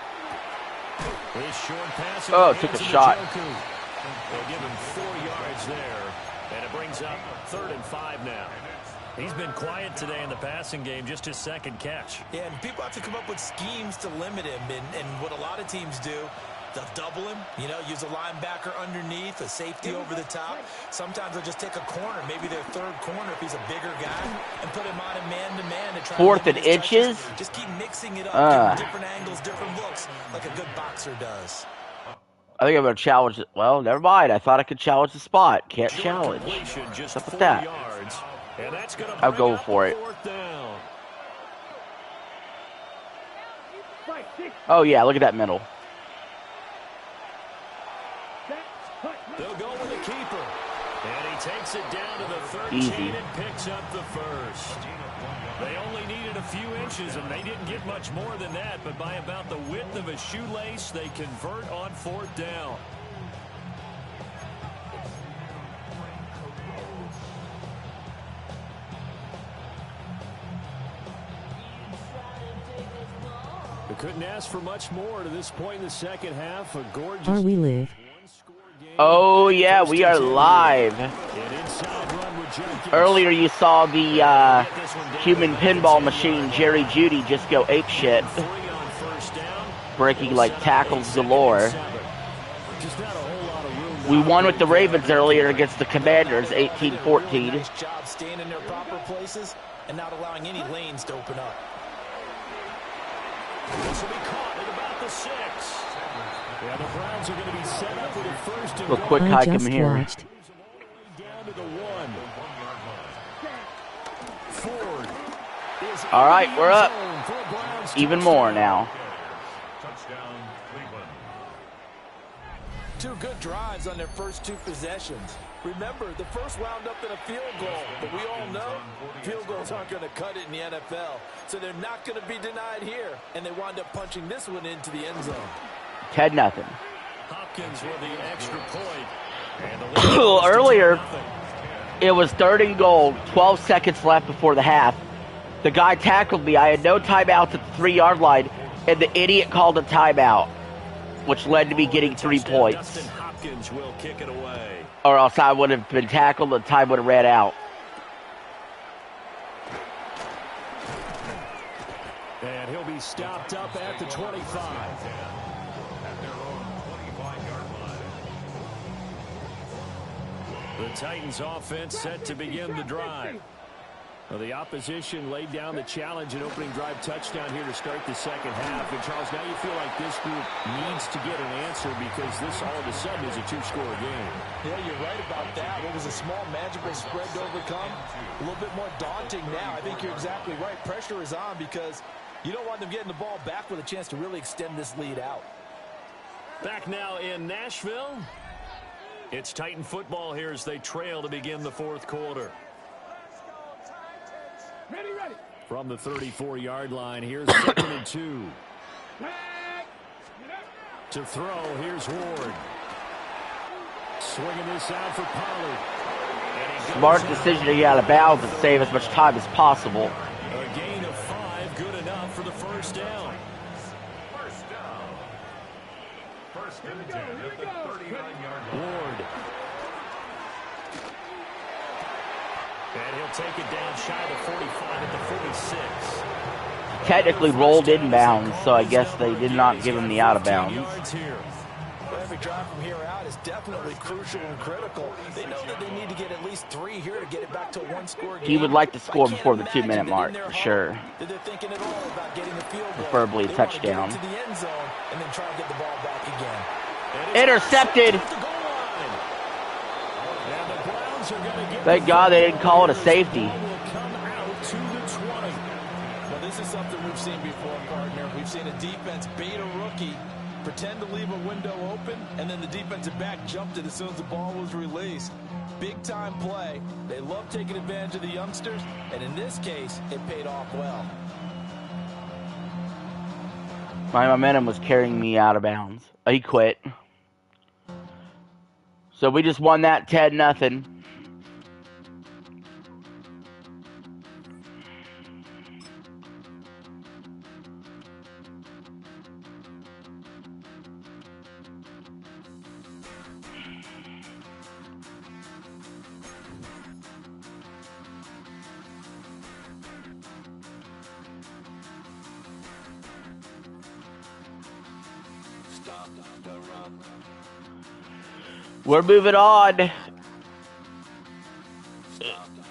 This short pass. Oh, took a shot. They'll give him 4 yards there, and it brings up 3rd and 5 now. He's been quiet today in the passing game, just his second catch. Yeah, and people have to come up with schemes to limit him, and what a lot of teams do, they'll double him, use a linebacker underneath, a safety over the top. Sometimes they'll just take a corner, maybe their 3rd corner if he's a bigger guy, and put him on a man-to-man to try 4th and and inches. Just keep mixing it up, give him different angles, different looks, like a good boxer does. I think I'm going to challenge it. Well, never mind. I thought I could challenge the spot. Can't challenge. Just what's up with that? Yards, and that's gonna I'll go for it. Down. Oh, yeah. Look at that middle. They'll go with the keeper. And he takes it down to the 13 Easy. and picks up the first. They only needed a few inches, and they didn't get much more than that, but by about the width of a shoelace, they convert on 4th down. They couldn't ask for much more to this point in the second half. A gorgeous Are we live? Oh, yeah. We are live. An inside run with Earlier you saw the human pinball machine, Jerry Jeudy, just go apeshit, breaking like tackles galore. We won with the Ravens earlier against the Commanders, 18-14. Nice job staying in their proper places and not allowing any lanes to open up. This will be caught at about the 6. Yeah, the Browns are going to be set up with a first and A quick hike in here. Watched. Down to the 1. Ford is All right, in we're the up. zone for a Browns Even touchdown. more now. Touchdown, Cleveland. 2 good drives on their first 2 possessions. Remember, the first wound up in a field goal, but we all know field goals aren't going to cut it in the NFL, so they're not going to be denied here, and they wind up punching this one into the end zone. 10-0. Hopkins with the extra point. And the Earlier, it was 3rd and goal, 12 seconds left before the half. The guy tackled me. I had no timeouts at the 3-yard line, and the idiot called a timeout, which led to me getting 3 points. Dustin Hopkins will kick it away. Or else I would have been tackled and the time would have ran out. And he'll be stopped up at the 25. At their own 25-yard line. The Titans offense set to begin the drive. Well, the opposition laid down the challenge and opening drive touchdown here to start the second half. And, Charles, now you feel like this group needs to get an answer because this all of a sudden is a 2-score game. Yeah, you're right about that. What was a small, manageable spread to overcome? A little bit more daunting now. I think you're exactly right. Pressure is on because you don't want them getting the ball back with a chance to really extend this lead out. Back now in Nashville. It's Titan football here as they trail to begin the 4th quarter. Ready, ready. From the 34-yard line, here's 2nd and 2. To throw, here's Ward. Swinging this out for Pollard. Smart decision to get out of bounds and save as much time as possible. A gain of 5, good enough for the first down. First down. First and 10 at the 39-yard line. Ward. And he'll take it down shy of the 45 at the 46. Technically rolled inbounds, so I guess they did not give him the out of bounds. Every drive from here out is definitely crucial and critical. They know that they need to get at least 3 here to get it back to a 1-score game. He would like to score before the 2-minute mark, for sure. That they're thinking at all about getting the field goal. Preferably a They want to touchdown. get into the end zone and then try to get the ball back again. Intercepted! Thank God they didn't call it a safety. Well, this is something we've seen before, partner. We've seen a defense bait a rookie, pretend to leave a window open, and then the defensive back jumped it as soon as the ball was released. Big-time play. They love taking advantage of the youngsters, and in this case, it paid off well. My momentum was carrying me out of bounds. He quit. So we just won that 10-0. We're moving on.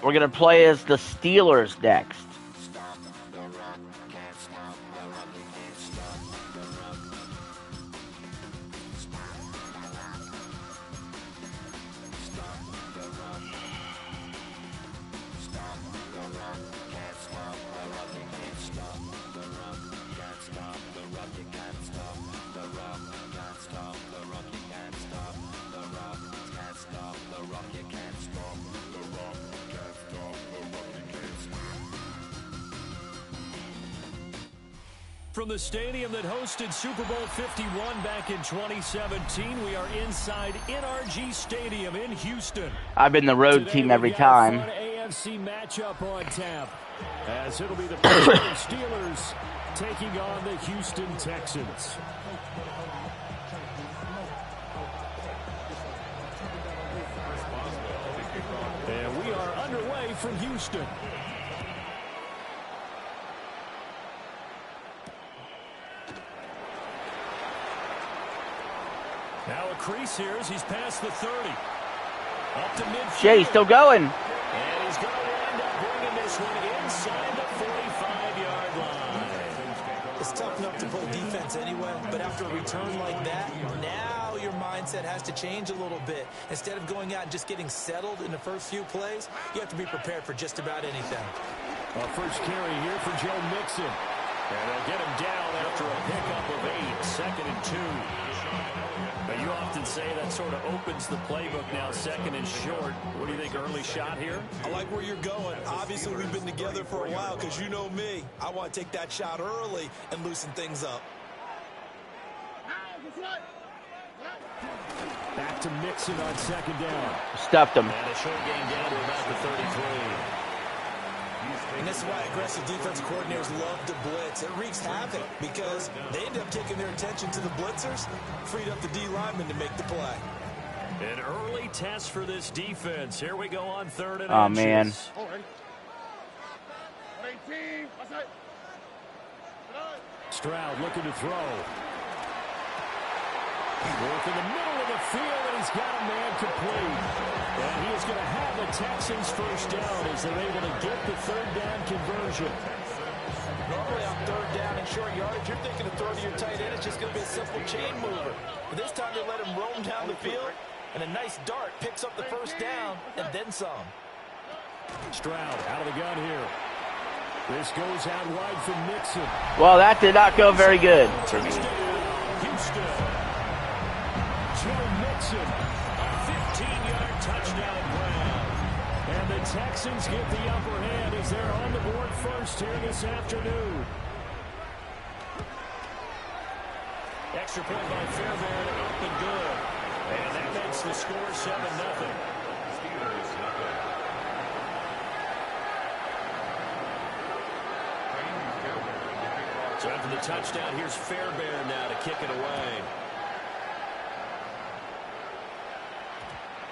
We're going to play as the Steelers next. From the stadium that hosted Super Bowl 51 back in 2017, we are inside NRG Stadium in Houston. I've been the road Today team every we got a time. fun AFC matchup on tap, as it'll be the Pittsburgh Steelers taking on the Houston Texans. And we are from Houston. Now a crease here as he's past the 30. Up to midfield. Jay, still going. And he's going to wind up bringing this one inside the 45-yard line. It's tough enough to play defense anyway, but after a return like that, now your mindset has to change a little bit. Instead of going out and just getting settled in the first few plays, you have to be prepared for just about anything. First carry here for Joe Mixon. And they'll get him down after a pickup of 8, 2nd and 2. But you often say that sort of opens the playbook now, 2nd and short. What do you think, early shot here? I like where you're going. Obviously, we've been together for a while because you know me. I want to take that shot early and loosen things up. Back to Mixon on 2nd down. Stuffed him. And a short gain down to about the 33. And this is why aggressive defensive coordinators love to blitz. It wreaks havoc because they end up taking their attention to the blitzers, freed up the D lineman to make the play. An early test for this defense. Here we go on 3rd and Oh, inches. man. Stroud looking to throw. Work in the middle of the field, and he's got a man complete. And he is going to have the Texans first down as they're able to get the 3rd down conversion. Normally on 3rd down and short yardage, you're thinking of throw to your tight end. It's just going to be a simple chain mover. But this time they let him roam down the field, and a nice dart picks up the first down and then some. Stroud out of the gun here. This goes out wide from Mixon. Well, that did not go very good for me. Houston. Joe Mixon, a 15-yard touchdown grab. And the Texans get the upper hand as they're on the board first here this afternoon. Extra point by Fairbairn, up and good. And that makes the score 7-0. So after the touchdown, here's Fairbairn now to kick it away.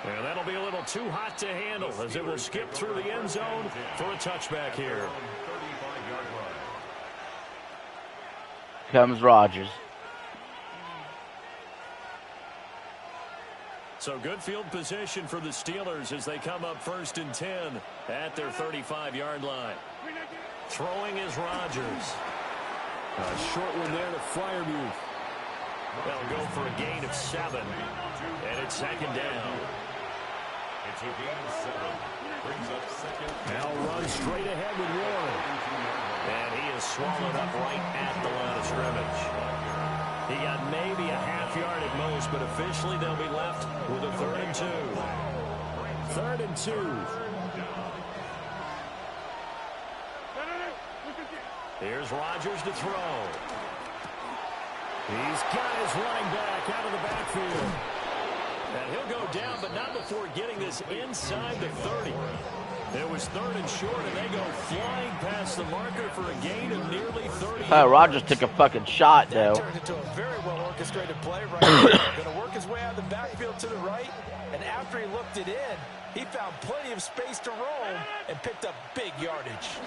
And that'll be a little too hot to handle as it will skip through the end zone for a touchback here. Comes Rodgers. So good field position for the Steelers as they come up 1st and 10 at their 35-yard line. Throwing is Rodgers. A short one there to Freiermuth. They'll go for a gain of 7. And it's 2nd down. It's a gain of 7. Brings up 2nd. Now runs straight ahead with Warren. And he is swallowed up right at the line of scrimmage. He got maybe a half yard at most, but officially they'll be left with a 3rd and 2. 3rd and 2. Here's Rodgers to throw. He's got his running back out of the backfield. And he'll go down, but not before getting this inside the 30. It was 3rd and short, and they go flying past the marker for a gain of nearly 30. Rodgers took a fucking shot, though. That turned into a very well-orchestrated play right there. Going to work his way out of the backfield to the right, and after he looked it in, he found plenty of space to roam and picked up big yardage.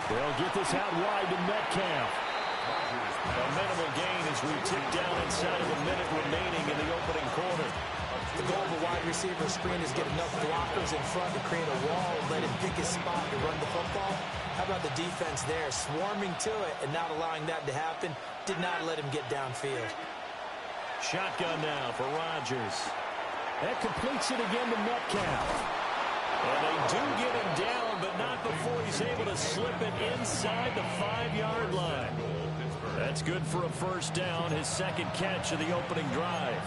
They'll get this out wide to Metcalf. A minimal gain as we tick down inside of a minute remaining in the opening quarter. The goal of a wide receiver screen is get enough blockers in front to create a wall and let him pick his spot to run the football. How about the defense there, swarming to it and not allowing that to happen? Did not let him get downfield. Shotgun now for Rodgers. That completes it again to Metcalf. And they do get him down, but not before he's able to slip it inside the 5-yard line. That's good for a first down, his 2nd catch of the opening drive.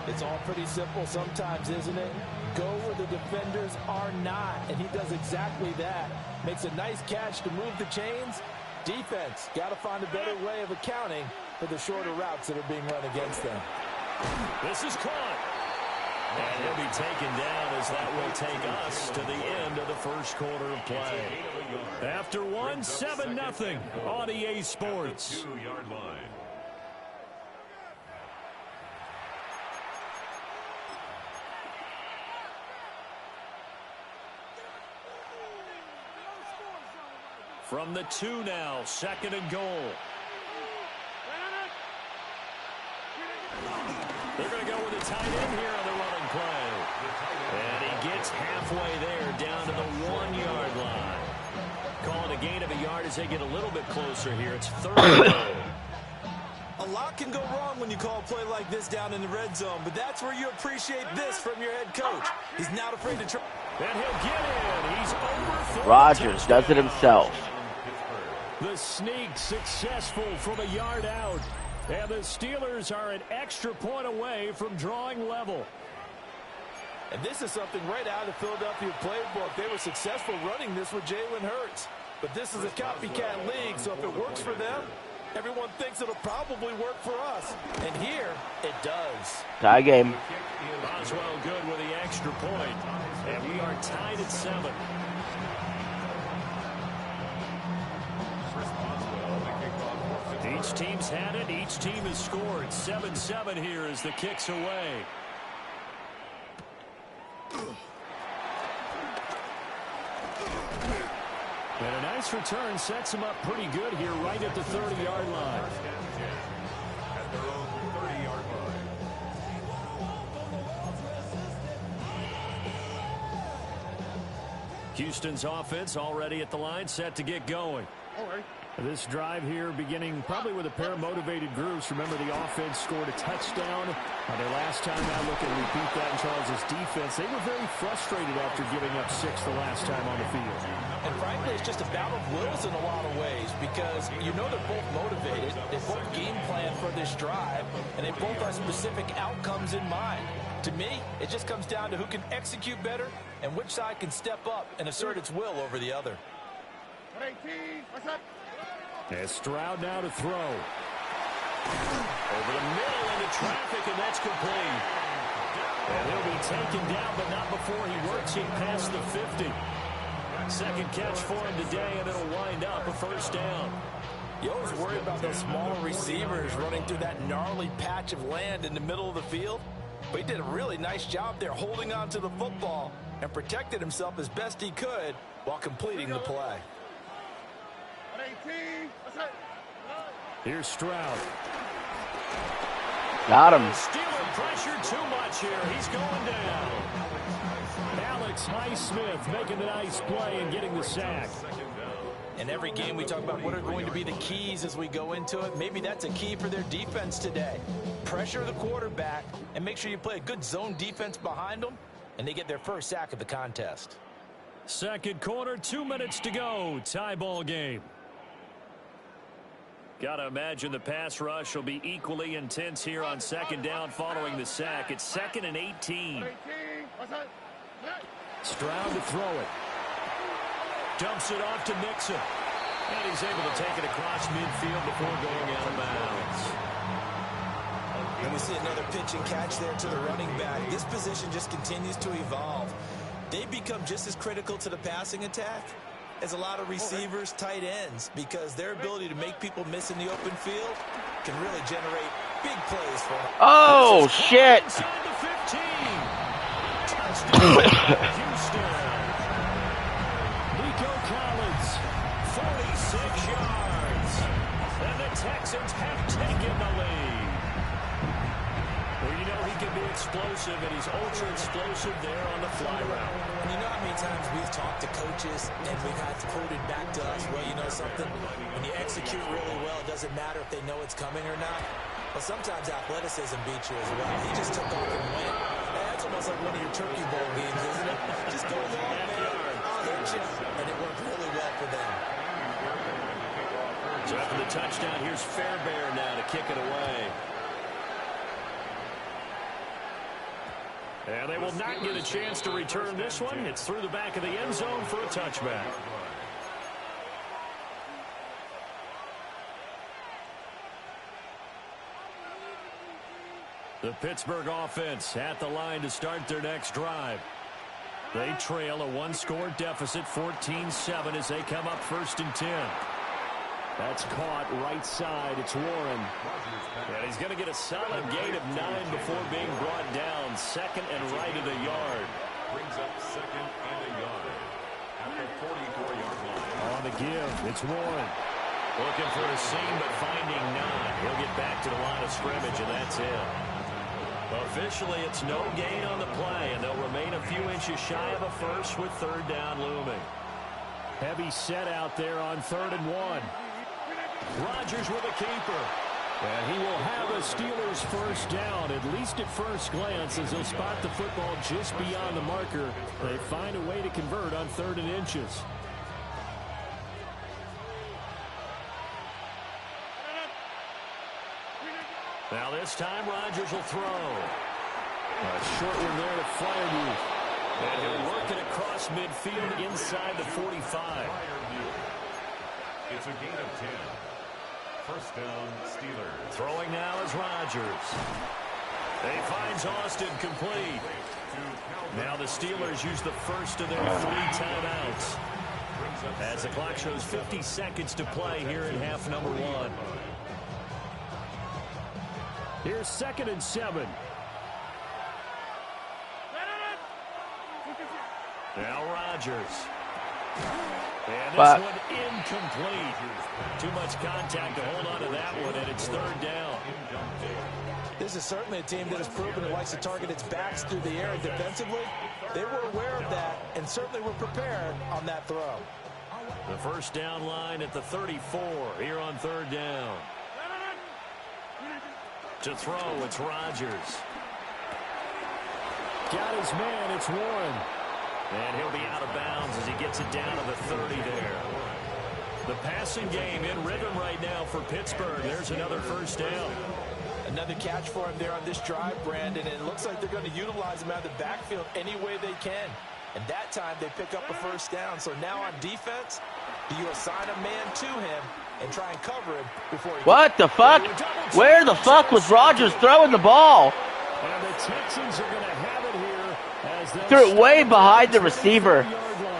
It's all pretty simple sometimes, isn't it? Go where the defenders are not, and he does exactly that. Makes a nice catch to move the chains. Defense, got to find a better way of accounting for the shorter routes that are being run against them. This is caught. And he'll be taken down as that will take us to the end of the first quarter of play. After one, 7-0 on EA Sports. 2-yard line. From the 2 now, 2nd and goal. They're going to go with a tight end here on the running play. And he gets halfway there, down to the 1-yard line. Calling a gain of a yard as they get a little bit closer here. It's 3rd and goal. A lot can go wrong when you call a play like this down in the red zone, but that's where you appreciate this from your head coach. He's not afraid to try. And he'll get in. He's over for Rodgers does it himself. The sneak successful from a yard out. And the Steelers are an extra point away from drawing level. And this is something right out of the Philadelphia playbook. They were successful running this with Jalen Hurts. But this is a copycat league, so if it works for them, everyone thinks it'll probably work for us. And here, it does. Tie game. Boswell good with the extra point. And we are tied at 7. Each team's had it. Each team has scored. 7-7 here as the kick's away. And a nice return sets him up pretty good here right at the 30-yard line. At their own 30-yard line. Houston's offense already at the line, set to get going. This drive here beginning probably with a pair of motivated groups. Remember, the offense scored a touchdown. Their last time I look at repeat that in Charles' defense, they were very frustrated after giving up 6 the last time on the field. And frankly, it's just a battle of wills in a lot of ways because you know they're both motivated. They both game plan for this drive, and they both have specific outcomes in mind. To me, it just comes down to who can execute better and which side can step up and assert its will over the other. As Stroud now to throw. Over the middle into traffic, and that's complete. And he'll be taken down, but not before he works it past the 50. Second catch for him today, and it'll wind up a first down. You always worry about those smaller receivers running through that gnarly patch of land in the middle of the field. But he did a really nice job there holding on to the football and protected himself as best he could while completing the play. Here's Stroud. Got him. Steeler pressure too much here. He's going down. Alex Highsmith making a nice play and getting the sack. In every game we talk about what are going to be the keys as we go into it. Maybe that's a key for their defense today. Pressure the quarterback and make sure you play a good zone defense behind them, and they get their first sack of the contest. Second quarter, 2 minutes to go. Tie ball game. Got to imagine the pass rush will be equally intense here on second down following the sack. It's 2nd and 18. Stroud to throw it. Dumps it off to Mixon. And he's able to take it across midfield before going out of bounds. And we see another pitch and catch there to the running back. This position just continues to evolve. They become just as critical to the passing attack as a lot of receivers, tight ends, because their ability to make people miss in the open field can really generate big plays for them. Oh, shit. Inside the 15. Touchdown, Houston. Nico Collins, 46 yards. And the Texans have taken the lead. Well, you know he can be explosive, and he's ultra-explosive there on the fly route. And you know how many times we've talked to coaches and we've had quoted back to us, well, you know something? When you execute really well, it doesn't matter if they know it's coming or not. But sometimes athleticism beats you as well. He just took off and went. That's almost like one of your Turkey Bowl games, isn't it? Just go long, man. I'll hit you. And it worked really well for them. So after the touchdown, here's Fairbairn now to kick it away. And they will not get a chance to return this one. It's through the back of the end zone for a touchback. The Pittsburgh offense at the line to start their next drive. They trail a one-score deficit, 14-7, as they come up 1st and 10. That's caught right side. It's Warren. And he's going to get a solid gain of 9 before being brought down. 2nd and right at a yard. Brings up 2nd and a yard. At the 44-yard line. On the give. It's Warren. Looking for a seam, but finding none. He'll get back to the line of scrimmage, and that's it. Officially, it's no gain on the play, and they'll remain a few inches shy of a first with third down looming. Heavy set out there on 3rd and 1. Rodgers with a keeper. And he will have a Steelers first down, at least at first glance, as he'll spot the football just beyond the marker. They find a way to convert on 3rd and inches. Now this time Rodgers will throw. A short one there to Fryermuth. And he'll work it across midfield inside the 45. It's a gain of 10. First down, Steelers. Throwing now is Rodgers. He finds Austin complete. Now the Steelers use the first of their 3 timeouts. As the clock shows 50 seconds to play here in half number 1. Here's 2nd and 7. Now Rodgers. And this one incomplete. Too much contact to hold on to that one, and it's 3rd down. This is certainly a team that has proven it likes to target its backs through the air, and defensively, they were aware of that and certainly were prepared on that throw. The first down line at the 34 here on 3rd down. To throw, it's Rodgers. Got his man, it's Warren. And he'll be out of bounds as he gets it down to the 30 there. The passing game in rhythm right now for Pittsburgh. There's another first down. Another catch for him there on this drive, Brandon, and it looks like they're going to utilize him out of the backfield any way they can. And that time they pick up a first down. So now on defense, do you assign a man to him and try and cover him before he... What the fuck? Where the fuck was Rodgers throwing the ball? And the Texans are going to have it here as they threw it way behind the receiver.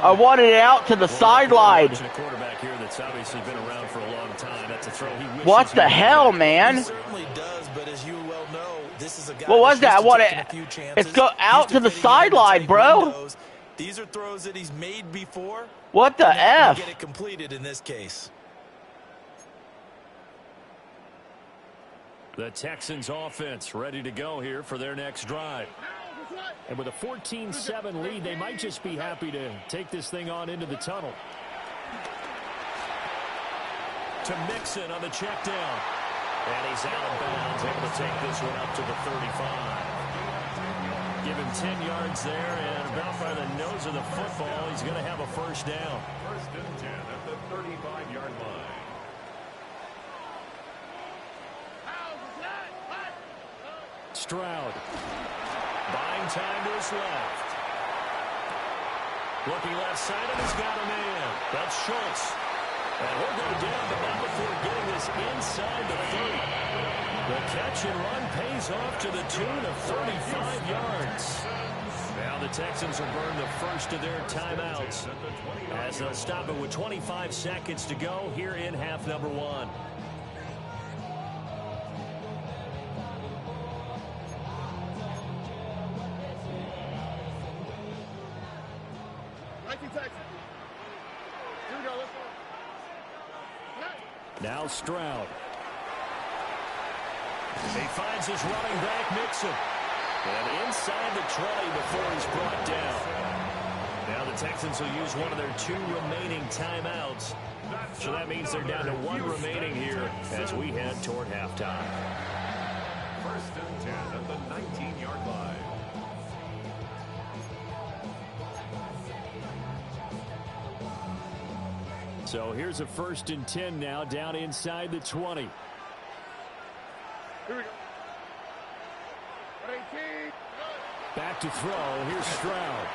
I wanted it out to the sideline. A quarterback here that's obviously been around for a long time. That's a throw he wishes what the hell, man? He certainly does, but as you well know, this is a guy what was that? I want it. It's go out to the sideline, bro. These are throws that he's made before. What the F? Get it completed in this case. The Texans offense ready to go here for their next drive. And with a 14-7 lead, they might just be happy to take this thing on into the tunnel. To Mixon on the check down. And he's out of bounds, able to take this one up to the 35. Give him 10 yards there, and about by the nose of the football, he's going to have a first down. First and 10 at the 35-yard line. Stroud. Buying time to his left. Looking left side, and he's got a man. That's Schultz. And we'll go down, but not before getting this inside the 30. The catch and run pays off to the tune of 35 yards. Now the Texans will burn the first of their timeouts as they'll stop it with 25 seconds to go here in half number 1. Now Stroud. He finds his running back, Mixon. And inside the 20 before he's brought down. Now the Texans will use one of their 2 remaining timeouts. So that means they're down to 1 remaining here as we head toward halftime. First and 10 at the 19-yard line. So here's a first and 10 now, down inside the 20. Here we go. 18. Back to throw. Here's Stroud.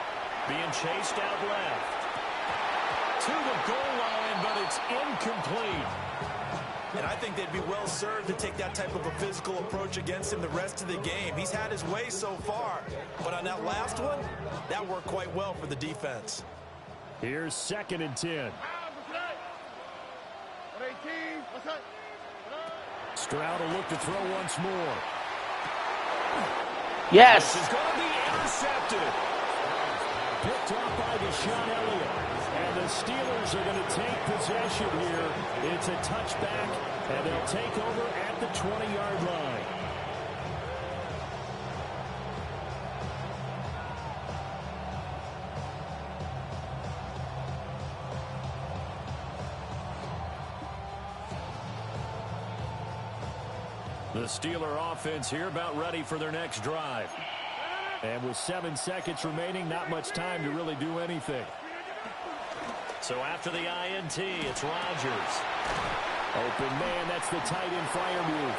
Being chased out left. To the goal line, but it's incomplete. And I think they'd be well served to take that type of a physical approach against him the rest of the game. He's had his way so far. But on that last one, that worked quite well for the defense. Here's 2nd and 10. Stroud will look to throw once more. Yes. This is going to be intercepted. Picked off by Deshaun Elliott. And the Steelers are going to take possession here. It's a touchback, and they'll take over at the 20-yard line. The Steeler offense here about ready for their next drive. And with 7 seconds remaining, not much time to really do anything. So after the INT, it's Rodgers. Open man, that's the tight end flyer move.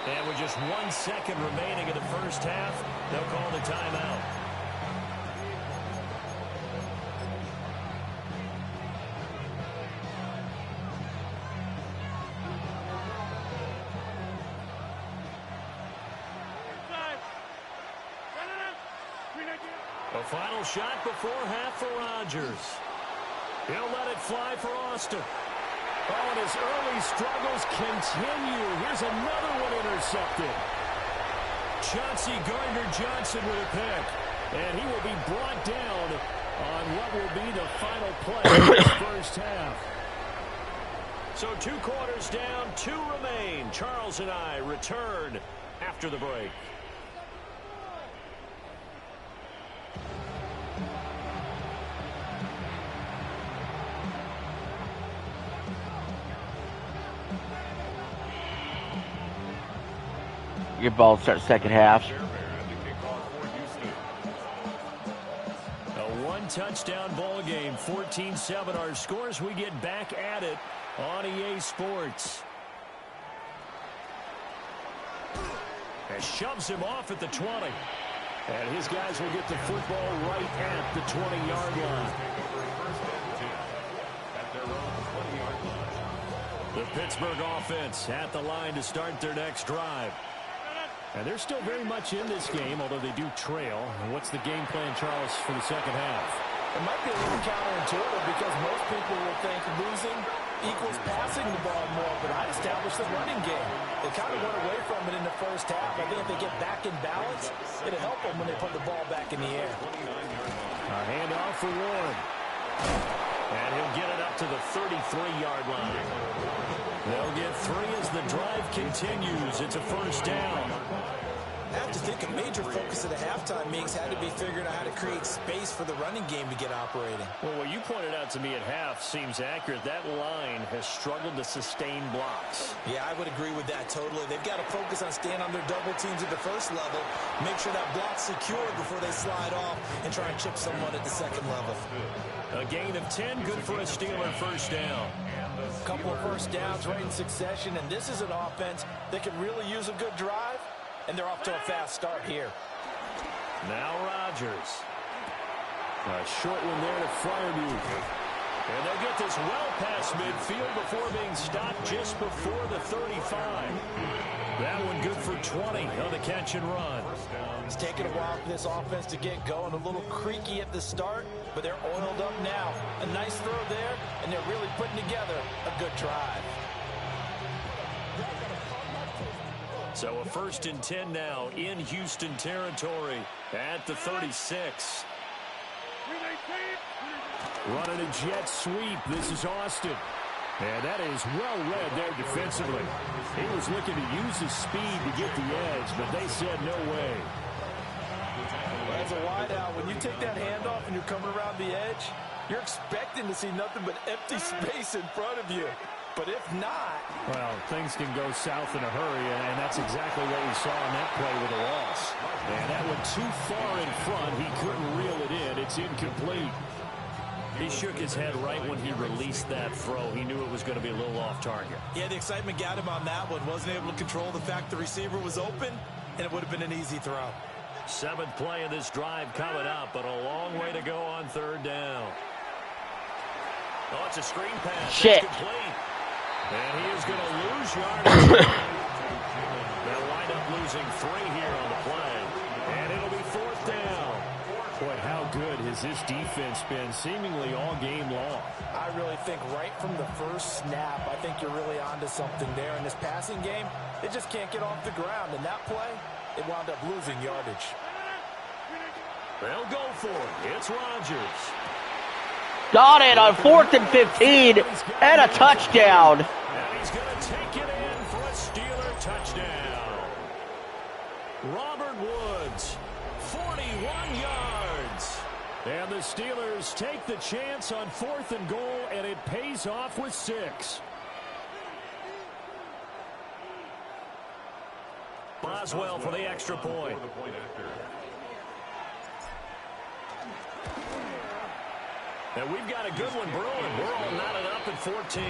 And with just 1 second remaining in the first half, they'll call the timeout. A final shot before half for Rodgers. He'll let it fly for Austin. Oh, and his early struggles continue. Here's another one intercepted. Chauncey Gardner-Johnson with a pick. And he will be brought down on what will be the final play of this first half. So 2 quarters down, 2 remain. Charles and I return after the break. Your ball starts second half. A 1-touchdown ball game, 14-7 our scores. We get back at it on EA Sports. And shoves him off at the 20. And his guys will get the football right at the 20-yard line. The Pittsburgh offense at the line to start their next drive. And they're still very much in this game, although they do trail. What's the game plan, Charles, for the second half? It might be a little counterintuitive because most people will think losing equals passing the ball more, but I'd establish the running game. They kind of went away from it in the first half. I think if they get back in balance, it'll help them when they put the ball back in the air. A handoff for Warren. And he'll get it up to the 33-yard line. They'll get 3 as the drive continues. It's a first down. I have to think a major focus of the halftime meetings had to be figuring out how to create space for the running game to get operating. Well, what you pointed out to me at half seems accurate. That line has struggled to sustain blocks. Yeah, I would agree with that totally. They've got to focus on staying on their double teams at the first level, make sure that block's secure before they slide off, and try and chip someone at the second level. A gain of 10, good for a Steeler first down. A couple of first downs right in succession, and this is an offense that can really use a good drive, and they're off to a fast start here. Now Rodgers. A short one there to Freiermuth. And they'll get this well past midfield before being stopped just before the 35. That one good for 20 on the catch and run. It's taken a while for this offense to get going. A little creaky at the start, but they're oiled up now. A nice throw there, and they're really putting together a good drive. So a 1st and 10 now in Houston territory at the 36. Running a jet sweep. This is Austin. And that is well read there defensively. He was looking to use his speed to get the edge, but they said no way. As a wideout, when you take that handoff and you're coming around the edge, you're expecting to see nothing but empty space in front of you. But if not... Well, things can go south in a hurry, and that's exactly what we saw in that play with a loss. And that went too far in front. He couldn't reel it in. It's incomplete. He shook his head right when he released that throw. He knew it was going to be a little off target. Yeah, the excitement got him on that one. Wasn't able to control the fact the receiver was open, and it would have been an easy throw. 7th play of this drive coming up, but a long way to go on 3rd down. Oh, it's a screen pass. Shit. That's complete. And he is going to lose yardage. They'll wind up losing 3 here on the play. And it'll be 4th down. Boy, how good has this defense been seemingly all game long? I really think right from the first snap, I think you're really onto something there. In this passing game, they just can't get off the ground. In that play, they wound up losing yardage. They'll go for it. It's Rodgers. Got it on 4th and 15 and a touchdown. And he's going to take it in for a Steeler touchdown. Robert Woods, 41 yards. And the Steelers take the chance on 4th and goal, and it pays off with 6. Boswell for the extra point. And we've got a good one brewing. We're all knotted up at 14.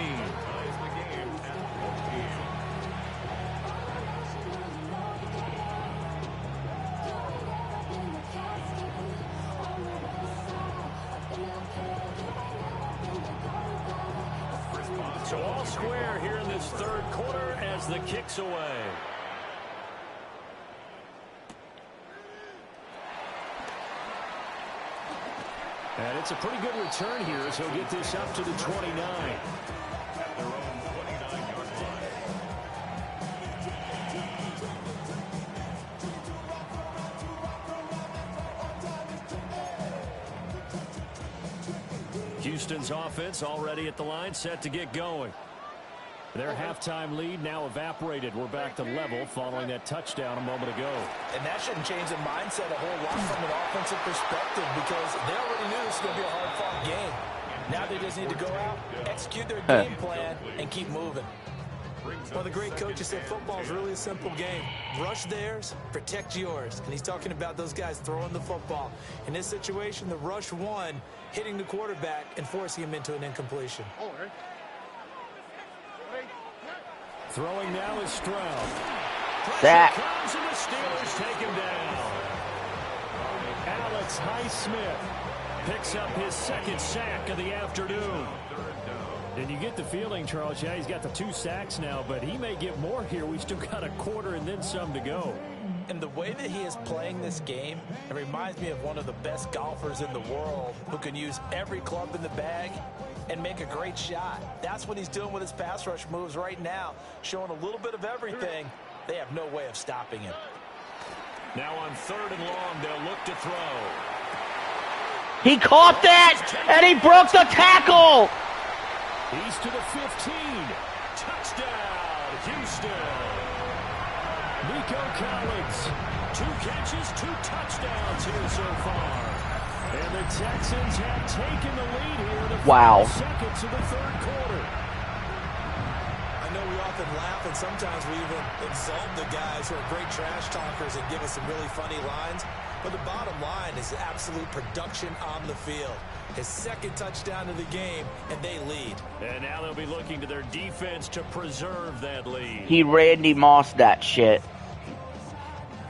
So all square here in this third quarter as the kick's away. And it's a pretty good return here as he'll get this up to the 29. At their own 29-yard line. Houston's offense already at the line, set to get going. Their halftime lead now evaporated. We're back to level following that touchdown a moment ago. And that shouldn't change the mindset a whole lot from an offensive perspective because they already knew this was going to be a hard-fought game. Now they just need to go out, execute their game plan, and keep moving. One of the great coaches said football is really a simple game. Rush theirs, protect yours. And he's talking about those guys throwing the football. In this situation, the rush one, hitting the quarterback and forcing him into an incompletion. Throwing now is Stroud. Sack. Comes and the Steelers take him down. Alex Highsmith picks up his second sack of the afternoon. And you get the feeling, Charles, yeah, he's got the 2 sacks now, but he may get more here. We still got a quarter and then some to go. And the way that he is playing this game, it reminds me of one of the best golfers in the world who can use every club in the bag and make a great shot. That's what he's doing with his pass rush moves right now, showing a little bit of everything. They have no way of stopping him. Now on 3rd and long, they'll look to throw. He caught that, and he broke the tackle. He's to the 15. Touchdown, Houston. Nico Collins, 2 catches, 2 touchdowns here so far. And the Texans have taken the lead here the final seconds of the third quarter. I know we often laugh and sometimes we even exalt the guys who are great trash talkers and give us some really funny lines. But the bottom line is absolute production on the field. His second touchdown of the game, and they lead. And now they'll be looking to their defense to preserve that lead. He Randy Moss that shit.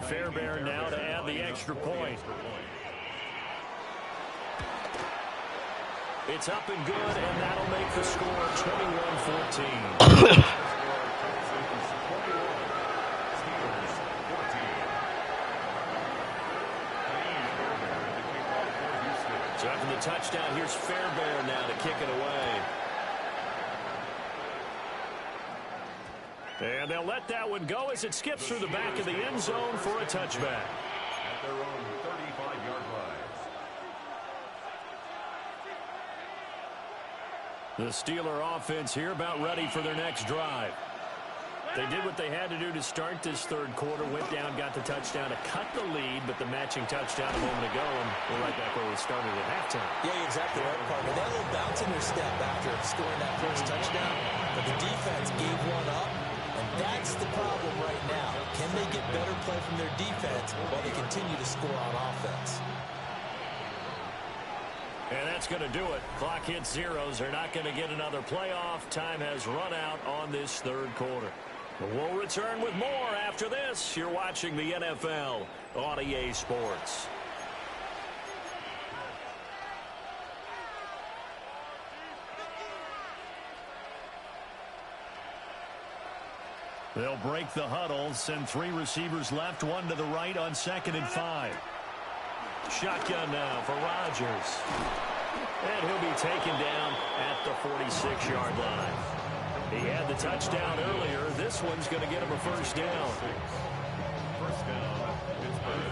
Fairbairn now to add the extra point. It's up and good, and that'll make the score 21-14. So after the touchdown, here's Fairbairn now to kick it away. And they'll let that one go as it skips through the back of the end zone for a touchback. At their own 35-yard line. The Steeler offense here about ready for their next drive. They did what they had to do to start this third quarter, went down, got the touchdown to cut the lead, but the matching touchdown a moment ago, and we're right back where we started at halftime. Yeah, you're exactly right, partner. They had a little bounce in their step after scoring that first touchdown, but the defense gave one up, and that's the problem right now. Can they get better play from their defense while they continue to score on offense? And that's going to do it. Clock hits zeros. They're not going to get another playoff. Time has run out on this third quarter. We'll return with more after this. You're watching the NFL on EA Sports. They'll break the huddle, send 3 receivers left, 1 to the right on 2nd and 5. Shotgun now for Rodgers. And he'll be taken down at the 46-yard line. He had the touchdown earlier. This one's going to get him a first down. First down, Pittsburgh.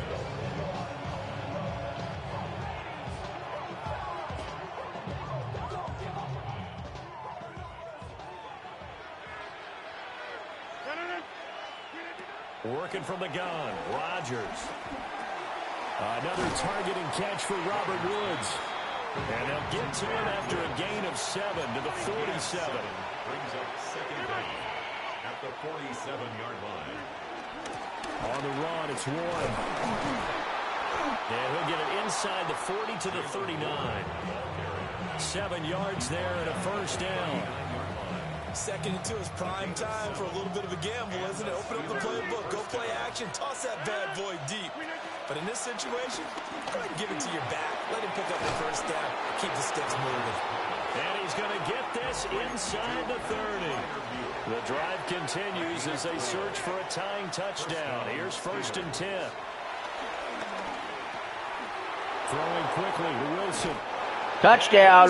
Working from the gun, Rodgers. Another targeting catch for Robert Woods. And they'll get to him after a gain of 7 to the 47. Brings up second down at the 47-yard line. On the run, it's Warren. And he'll get it inside the 40 to the 39. 7 yards there and a first down. 2nd and 2 is prime time for a little bit of a gamble, isn't it? Open up the playbook, go play action, toss that bad boy deep. But in this situation, go ahead and give it to your back. Let him pick up the first down. Keep the sticks moving. And he's going to get this inside the 30. The drive continues as they search for a tying touchdown. Here's 1st and 10. Throwing quickly to Wilson. Touchdown.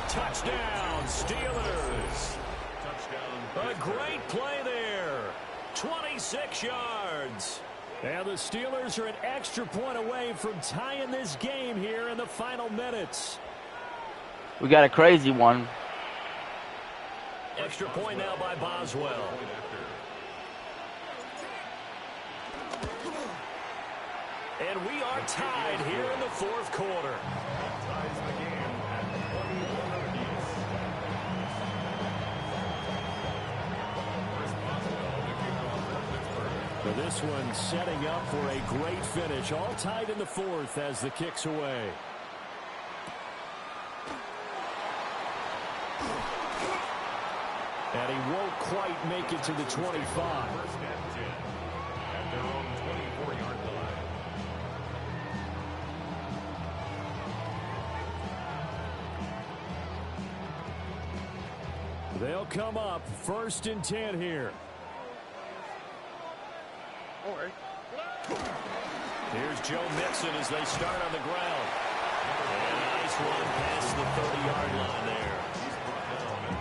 Touchdown, Steelers. A great play there. 26 yards. And the Steelers are an extra point away from tying this game here in the final minutes. We got a crazy one. Extra point now by Boswell. And we are tied here in the 4th quarter. Ties the game at 21 apiece. For this one, setting up for a great finish. All tied in the 4th as the kick's away. And he won't quite make it to the 25. 1st and 10 at their own 24-yard line. They'll come up 1st and 10 here. Here's Joe Mixon as they start on the ground. And a nice run past the 30-yard line there.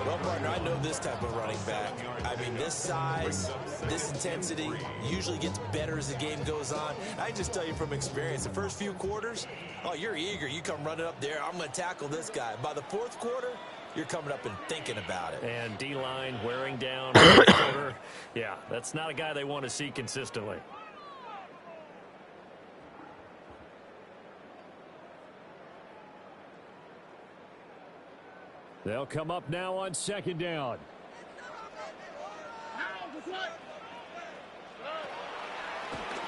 Well, partner, I know this type of running back. I mean, this size, this intensity usually gets better as the game goes on. I just tell you from experience, the first few quarters, oh, you're eager. You come running up there, I'm going to tackle this guy. By the 4th quarter, you're coming up and thinking about it. And D-line wearing down. Yeah, that's not a guy they want to see consistently. They'll come up now on 2nd down.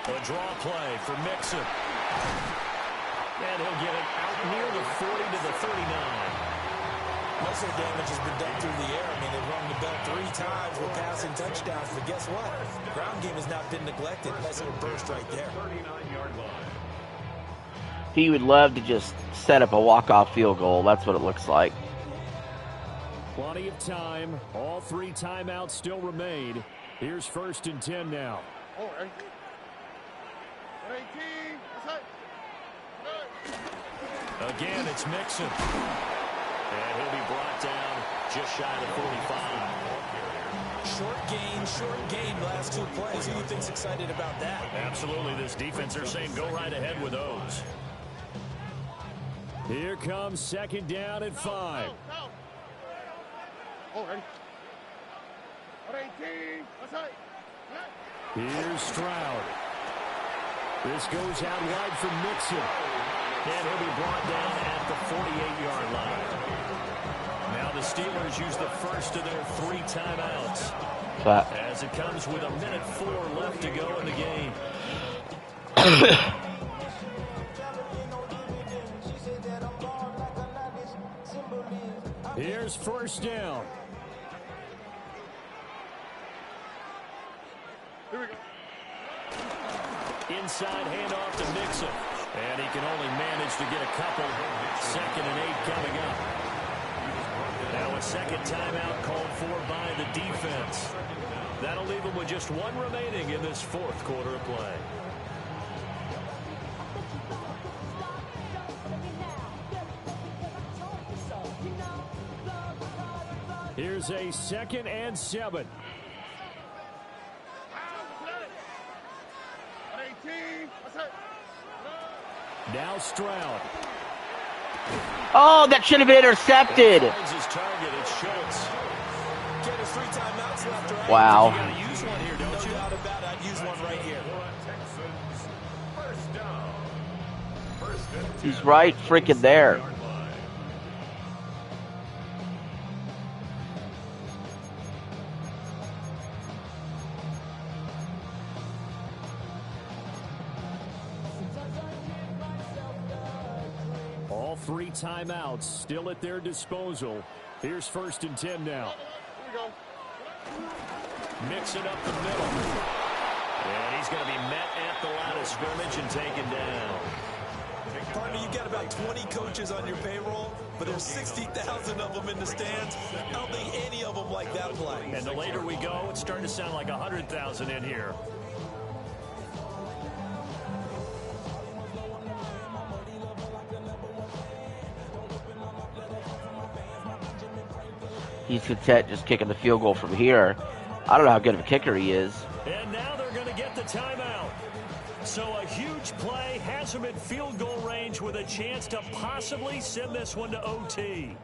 A draw play for Mixon. And he'll get it out near the 40 to the 39. Most of the damage has been done through the air. I mean, they've rung the bell 3 times with passing touchdowns. But guess what? Ground game has not been neglected. Nice little burst right there. 39-yard line. He would love to just set up a walk-off field goal. That's what it looks like. Plenty of time. All 3 timeouts still remain. Here's 1st and 10 now. Again, it's Mixon. And he'll be brought down just shy of 45. Short gain, last 2 plays. Who do you think's excited about that? Absolutely. This defense, they're saying go right ahead with those. Here comes 2nd down and 5. Here's Stroud. This goes out wide for Mixon. And he'll be brought down at the 48-yard line. Now the Steelers use the first of their 3 timeouts. As it comes with 1:04 left to go in the game. Here's 1st down. Here we go. Inside handoff to Mixon. And he can only manage to get a couple. 2nd and 8 coming up. Now a 2nd timeout called for by the defense. That'll leave him with just 1 remaining in this 4th quarter of play. Here's a 2nd and 7. Now Stroud. Oh, that should have been intercepted. His target, it's Schultz. Get his 3 timeouts left, right? Wow. You gotta use one here, don't you? No doubt about it. I'd use He's right freaking there. All 3 timeouts still at their disposal. Here's 1st and 10 now. Mix it up the middle. And he's going to be met at the line of scrimmage and taken down. Partner, you've got about 20 coaches on your payroll, but there's 60,000 of them in the stands. I don't think any of them like that play. And the later we go, it's starting to sound like 100,000 in here. He's content just kicking the field goal from here. I don't know how good of a kicker he is. And now they're going to get the timeout. So a huge play has him in field goal range with a chance to possibly send this one to OT.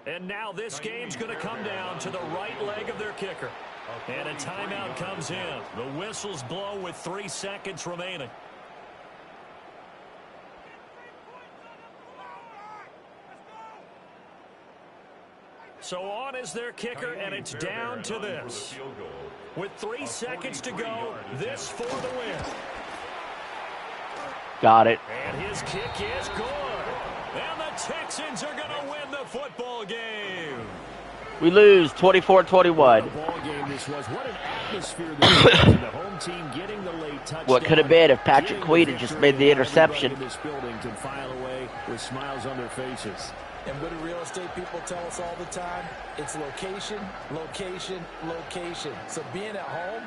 And now this game's going to come down to the right leg of their kicker. And a timeout comes in. The whistles blow with 3 seconds remaining. So on is their kicker, and it's down to this. With 3 seconds to go, this for the win. Got it. And his kick is good. And the Texans are going to win the football game. We lose 24-21. What could have been if Patrick Queen had just made the interception? And what do real estate people tell us all the time? It's location, location, location. So being at home,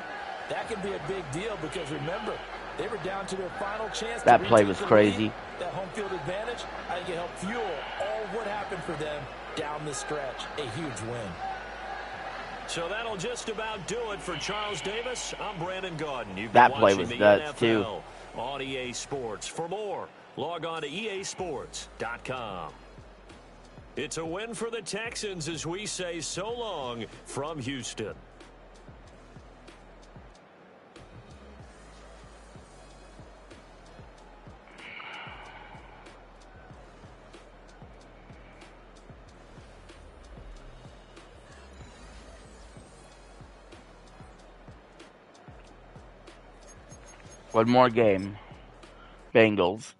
that can be a big deal because remember, they were down to their final chance. That play was crazy. That home field advantage, I think it helped fuel all what happened for them down the stretch. A huge win. So that'll just about do it for Charles Davis. I'm Brandon Gaudin. You've that been play watching was the nuts NFL too. On EA Sports. For more, log on to easports.com. It's a win for the Texans as we say so long from Houston. One more game. Bengals.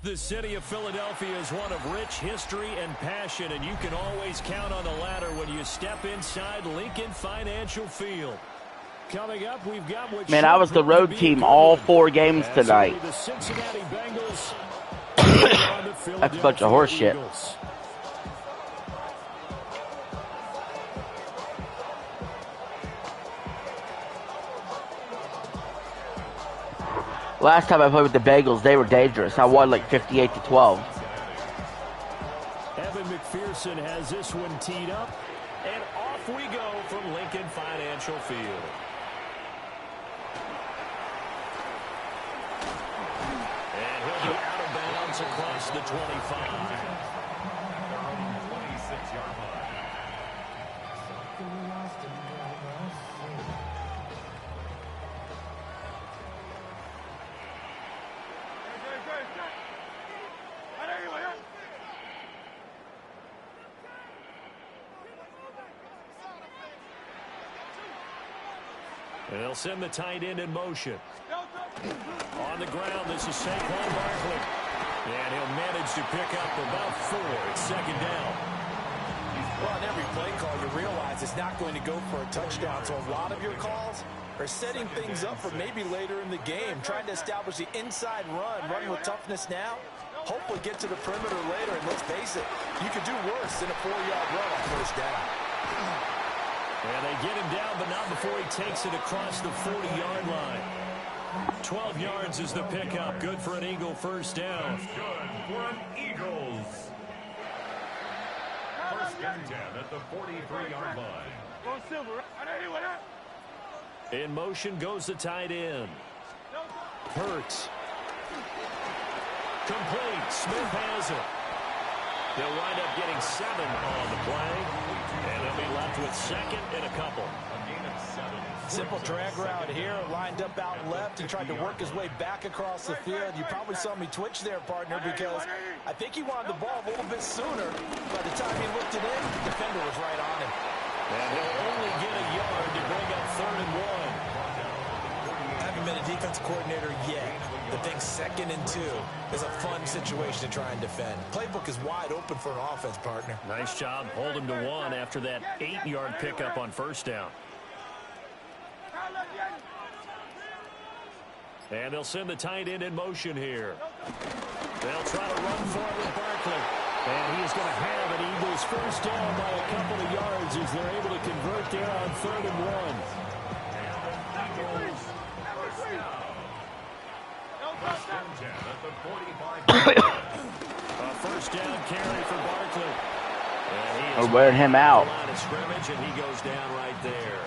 The city of Philadelphia is one of rich history and passion, and you can always count on the latter when you step inside Lincoln Financial Field. Coming up, we've got what Man, I was the road team all 4 games tonight. The Cincinnati Bengals. That's a bunch of horse shit. Last time I played with the Bengals, they were dangerous. I won like 58-12. Evan McPherson has this one teed up, and off we go from Lincoln Financial Field. And he'll be out of bounds across the 25. 26-yard line. And they'll send the tight end in motion. On the ground, this is Saquon Barkley. And he'll manage to pick up about 4. It's second down. Well, on every play call, you realize it's not going to go for a touchdown. So a lot of your calls are setting things up for maybe later in the game, trying to establish the inside run with toughness now. Hopefully get to the perimeter later, and let's face it, you could do worse than a 4-yard run on first down. And they get him down, but not before he takes it across the 40-yard line. 12 yards is the pickup. Good for an Eagle first down. Good for an Eagles. First and 10 at the 43-yard line. In motion goes the tight end. Hurts. Complete. Smith has it. They'll wind up getting 7 on the play. And they'll be left with second and a couple. Simple drag route here, lined up out left and tried to work his way back across the field. You probably saw me twitch there, partner, because I think he wanted the ball a little bit sooner. By the time he looked it in, the defender was right on him. And he'll only get a yard to bring up 3rd and 1. Haven't been a defensive coordinator yet. The thing 2nd and 2 is a fun situation to try and defend. Playbook is wide open for an offense, partner. Nice job. Hold him to 1 after that 8-yard pickup on first down. And they'll send the tight end in motion here. They'll try to run for it with Barkley. And he is going to have an Eagles first down by a couple of yards as they're able to convert there on 3rd and 1. A first down carry for Barkley. Or wear him out. Line of scrimmage, and he goes down right there.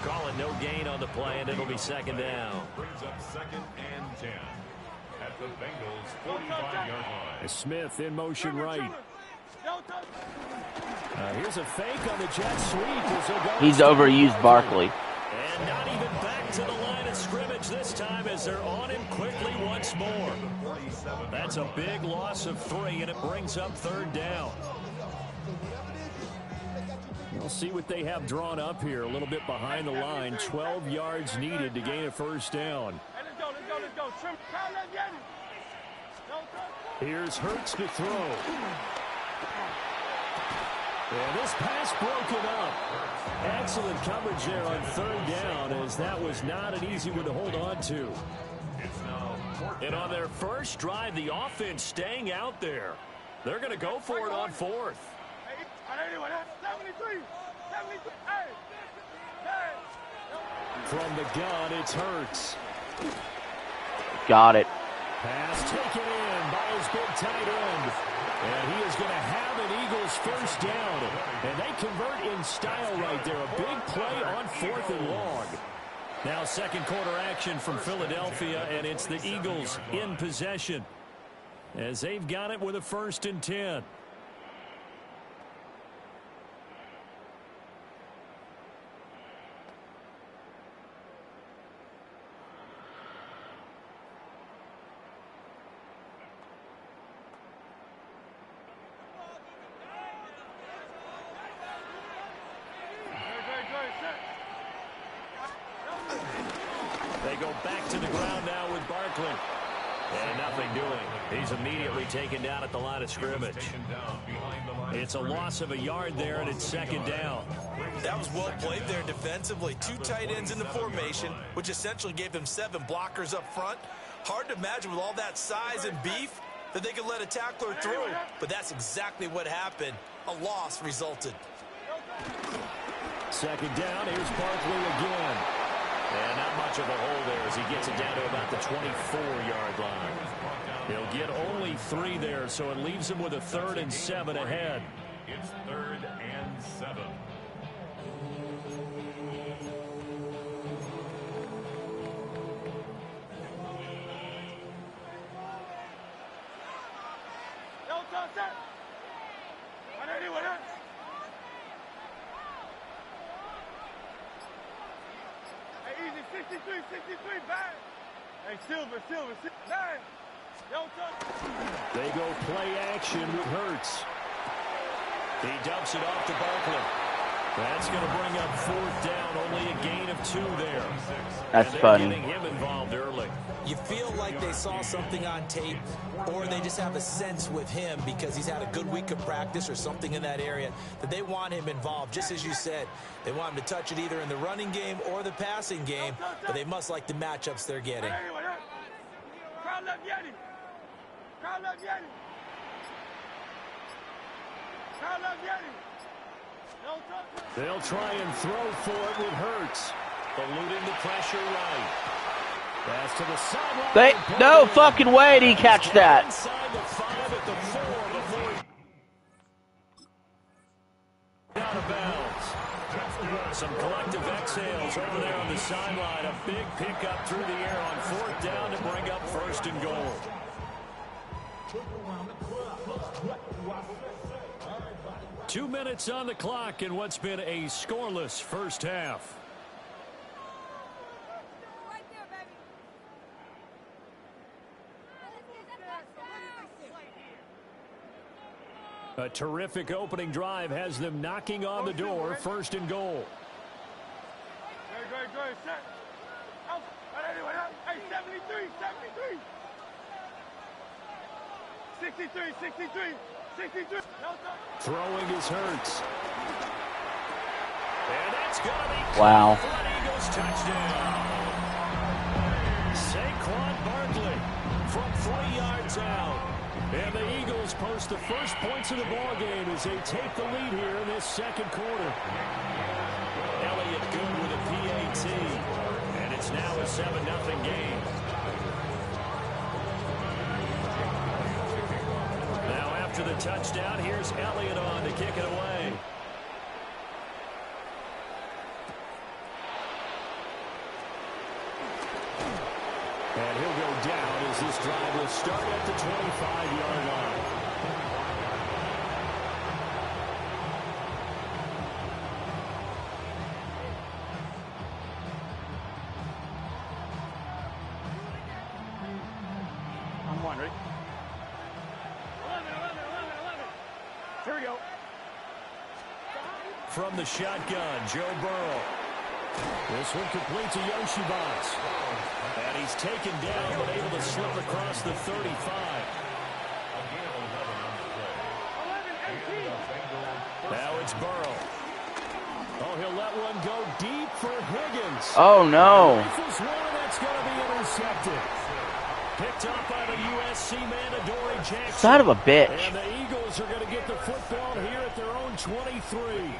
Call it no gain on the play, and it'll be second down. Brings up 2nd and 10 at the Bengals 45-yard line. Smith in motion right. Here's a fake on the jet sweep. He's overused Barkley. And not even back to the line of scrimmage this time as they're on him quickly once more. That's a big loss of 3, and it brings up 3rd down. We'll see what they have drawn up here. A little bit behind the line. 12 yards needed to gain a first down. Here's Hurts to throw. And this pass broken up. Excellent coverage there on 3rd down, as that was not an easy one to hold on to. And on their first drive, the offense staying out there. They're going to go for it on 4th. From the gun, it's Hurts. Got it. Pass taken in by his big tight end. And he is going to have an Eagles first down. And they convert in style right there. A big play on 4th and long. Now 2nd quarter action from Philadelphia, and it's the Eagles in possession as they've got it with a 1st and 10. They go back to the ground now with Barkley. And nothing doing. He's immediately taken down at the line of scrimmage. It's a loss of a yard there, and it's 2nd down. That was well played there defensively. 2 tight ends in the formation, which essentially gave them 7 blockers up front. Hard to imagine with all that size and beef that they could let a tackler through. But that's exactly what happened. A loss resulted. 2nd down. Here's Barkley again. And not much of a hole there as he gets it down to about the 24-yard line. He'll get only 3 there, so it leaves him with a 3rd and 7 ahead. It's 3rd and 7. They go play action with Hurts. He dumps it off to Barkley. That's going to bring up 4th down, only a gain of 2 there. That's and funny. Getting him involved early. You feel like they saw something on tape, or they just have a sense with him because he's had a good week of practice or something in that area that they want him involved. Just as you said, they want him to touch it either in the running game or the passing game, but they must like the matchups they're getting. They'll try and throw for it with Hurts. Eluding the pressure right. Pass to the sideline. No fucking way did he catch that. Inside the 5 at the 4 before he out of bounds. Some collective exhales over there on the sideline. A big pickup through the air on 4th down to bring up 1st and goal. Two minutes on the clock in what's been a scoreless first half. A terrific opening drive has them knocking on the door. 1st and goal. Hey, 73. 63. Throwing is Hurts. And that's going to be wow. for an Eagles touchdown. Saquon Barkley from 3 yards out. And the Eagles post the first points of the ball game as they take the lead here in this 2nd quarter. Elliott good with a PAT. And it's now a 7-0 game. Now after the touchdown, here's Elliott on to kick it away. And he'll go down as this drive will start at the 25-yard line. I'm wondering. 11. Here we go. From the shotgun, Joe Burrow. This one complete to Yoshibas. And he's taken down, but able to slip across the 35. Now it's Burrow. Oh, he'll let one go deep for Higgins. Oh, no. Rifles one, that's going to be intercepted. Picked up by the USC man, Adoree Jackson. Son of a bitch. And the Eagles are going to get the football here at their own 23.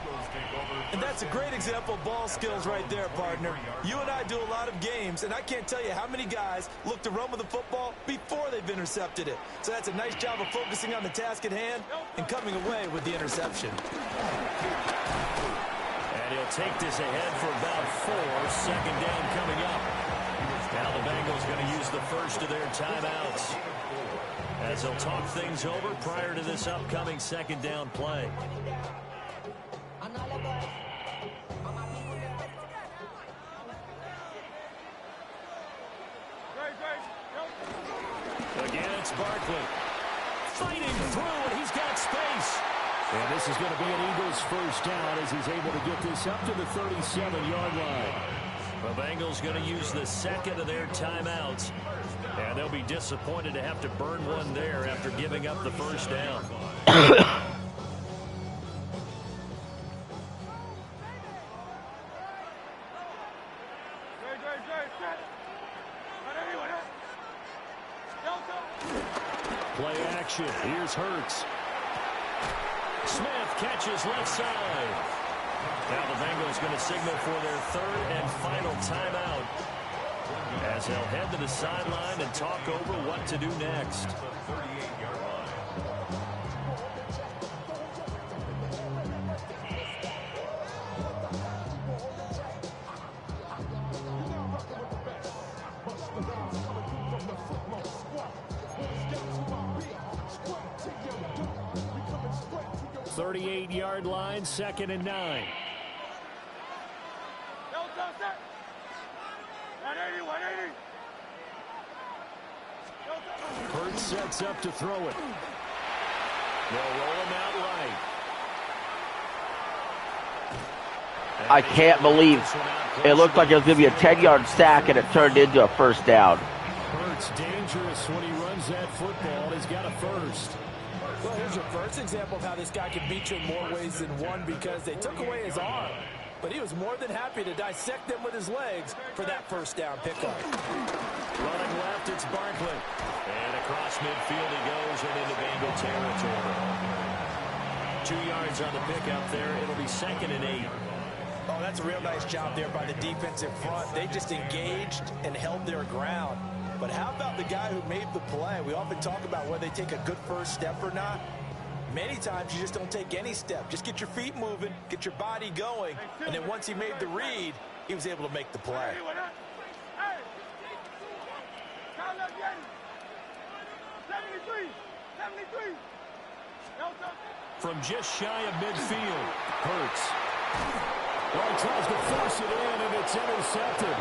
And that's a great example of ball skills right there, partner. You and I do a lot of games, and I can't tell you how many guys look to run with the football before they've intercepted it. So that's a nice job of focusing on the task at hand and coming away with the interception. And he'll take this ahead for about 4. 2nd down coming up. Now the Bengals going to use the first of their timeouts as they'll talk things over prior to this upcoming 2nd down play. Again, it's Barkley. Fighting through, and he's got space. And this is going to be an Eagles first down as he's able to get this up to the 37-yard line. The Bengals going to use the 2nd of their timeouts. And they'll be disappointed to have to burn one there after giving up the first down. Play action. Here's Hurts. Smith catches left side. Now the Bengals going to signal for their 3rd and final timeout as they'll head to the sideline and talk over what to do next. 38-yard line. Thirty-eight-yard line, 2nd and 9. Hurts sets up to throw it. They'll roll him out right. I can't believe it looked like it was going to be a 10-yard sack, and it turned into a first down. Hurts dangerous when he runs that football. He's got a first. Well, here's your first example of how this guy can beat you in more ways than one, because they took away his arm. But he was more than happy to dissect them with his legs for that first down pickup. Running left, it's Barkley. And across midfield he goes and into Bengal territory. 2 yards on the pickup there. It'll be 2nd and 8. Oh, that's a real nice job there by the defensive front. They just engaged and held their ground. But how about the guy who made the play? We often talk about whether they take a good first step or not. Many times you just don't take any step. Just get your feet moving, get your body going, and then once he made the read, he was able to make the play. From just shy of midfield, Hurts. Well, he tries to force it in, and it's intercepted.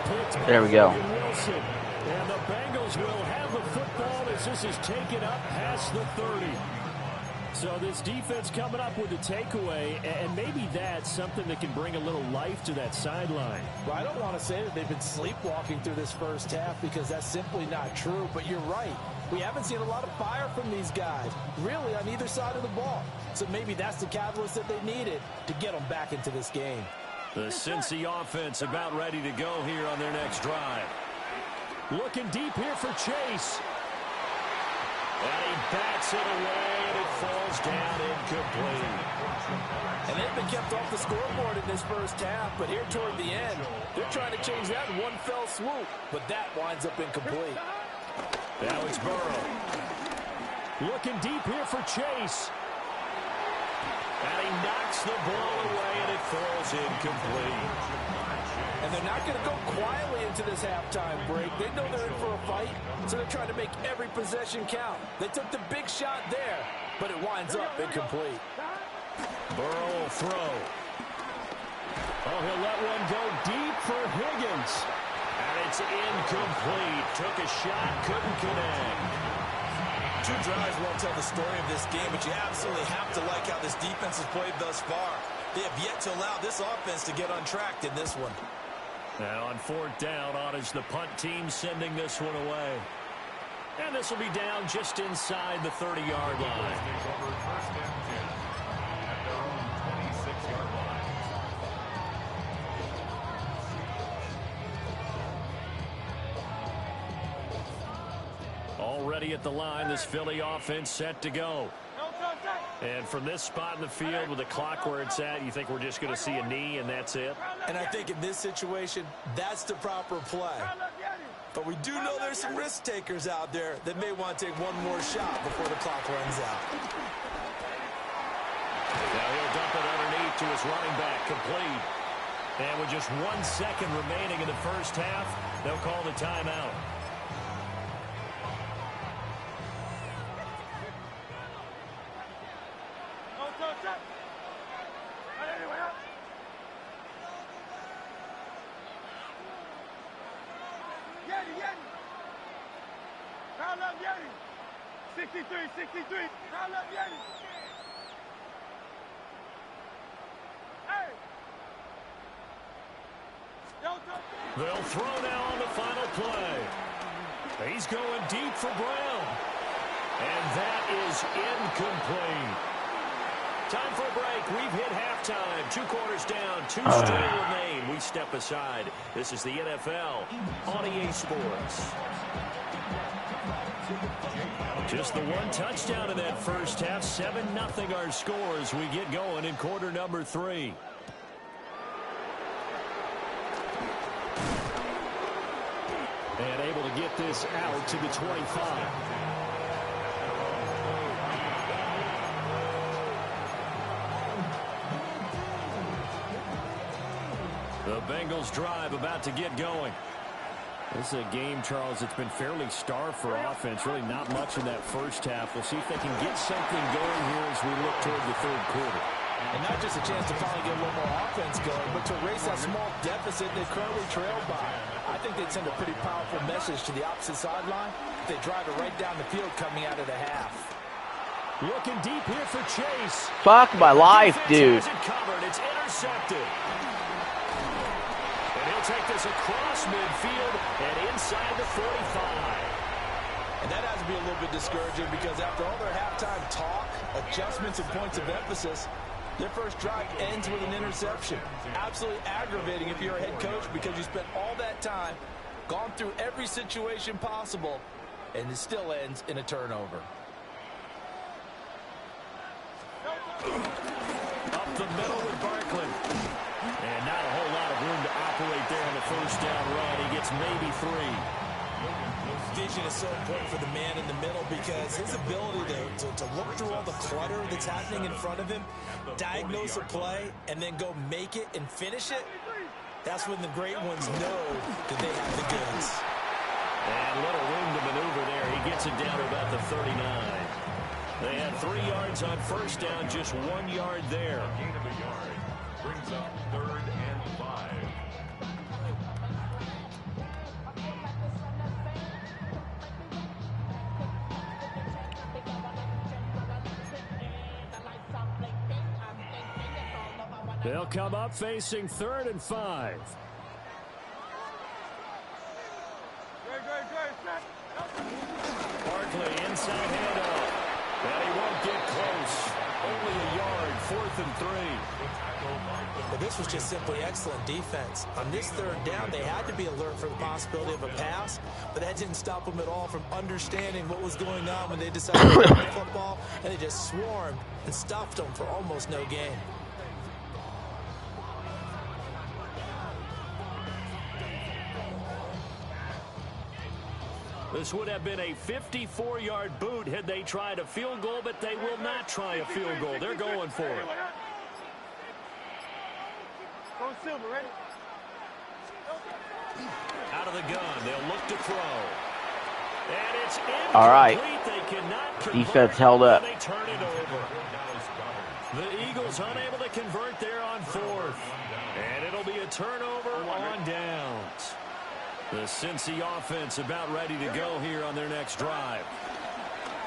Picked There we go. Wilson. And the Bengals will have the football as this is taken up past the 30. So this defense coming up with a takeaway, and maybe that's something that can bring a little life to that sideline. Well, I don't want to say that they've been sleepwalking through this first half, because that's simply not true, but you're right. We haven't seen a lot of fire from these guys, really, on either side of the ball. So maybe that's the catalyst that they needed to get them back into this game. The Cincy offense about ready to go here on their next drive. Looking deep here for Chase. And he bats it away, and it falls down incomplete. And they've been kept off the scoreboard in this first half, but here toward the end, they're trying to change that in one fell swoop, but that winds up incomplete. Now it's Burrow. Looking deep here for Chase. And he knocks the ball away, and it falls incomplete. And they're not going to go quietly into this halftime break. They know they're in for a fight, so they're trying to make every possession count. They took the big shot there, but it winds up incomplete. Burrow will throw. Oh, he'll let one go deep for Higgins. And it's incomplete. Took a shot, couldn't connect. 2 drives won't tell the story of this game, but you absolutely have to like how this defense has played thus far. They have yet to allow this offense to get untracked in this one. Now on 4th down, on is the punt team sending this one away. And this will be down just inside the 30-yard line. Already at the line, this Philly offense set to go. And from this spot in the field with the clock where it's at, you think we're just going to see a knee and that's it? And I think in this situation, that's the proper play. But we do know there's some risk takers out there that may want to take one more shot before the clock runs out. Now he'll dump it underneath to his running back, complete. And with just 1 second remaining in the first half, they'll call the timeout. They'll throw now on the final play. He's going deep for Brown. And that is incomplete. Time for a break. We've hit halftime. 2 quarters down. 2 still remain. We step aside. This is the NFL on EA Sports. Just the 1 touchdown in that first half. 7-0 our score as we get going in quarter number 3. And able to get this out to the 25. The Bengals drive about to get going. This is a game, Charles, that's been fairly starved for offense. Really not much in that first half. We'll see if they can get something going here as we look toward the 3rd quarter. And not just a chance to finally get a little more offense going, but to erase that small deficit they currently trailed by. I think they'd send a pretty powerful message to the opposite sideline if they drive it right down the field coming out of the half. Looking deep here for Chase. Fuck my life, dude. Has it covered. It's intercepted. And he'll take this across midfield and inside the 45. And that has to be a little bit discouraging because after all their halftime talk, adjustments and points of emphasis, their first drive ends with an interception. Absolutely aggravating if you're a head coach because you spent all that time, gone through every situation possible, and it still ends in a turnover. Up the middle with Barkley. And not a whole lot of room to operate there on the first down run. He gets maybe 3. Vision is so important for the man in the middle because his ability to look through all the clutter that's happening in front of him, diagnose a play, and then go make it and finish it, that's when the great ones know that they have the goods. And little room to maneuver there. He gets it down to about the 39. They had 3 yards on first down, just 1 yard there. Gain of a yard brings up 3rd and 5. They'll come up facing 3rd and 5. Barkley inside handoff. And he won't get close. Only a yard, 4th and 3. But this was just simply excellent defense. On this 3rd down, they had to be alert for the possibility of a pass, but that didn't stop them at all from understanding what was going on when they decided to run the football, and they just swarmed and stuffed them for almost no gain. This would have been a 54-yard boot had they tried a field goal, but they will not try a field goal. They're going for it. Go Silver, ready? Out of the gun, they'll look to throw. And it's incomplete. All right. They cannot convert. Defense held up. They turn it over. The Eagles unable to convert there on 4th. And it'll be a turnover on downs. The Cincy offense about ready to go here on their next drive.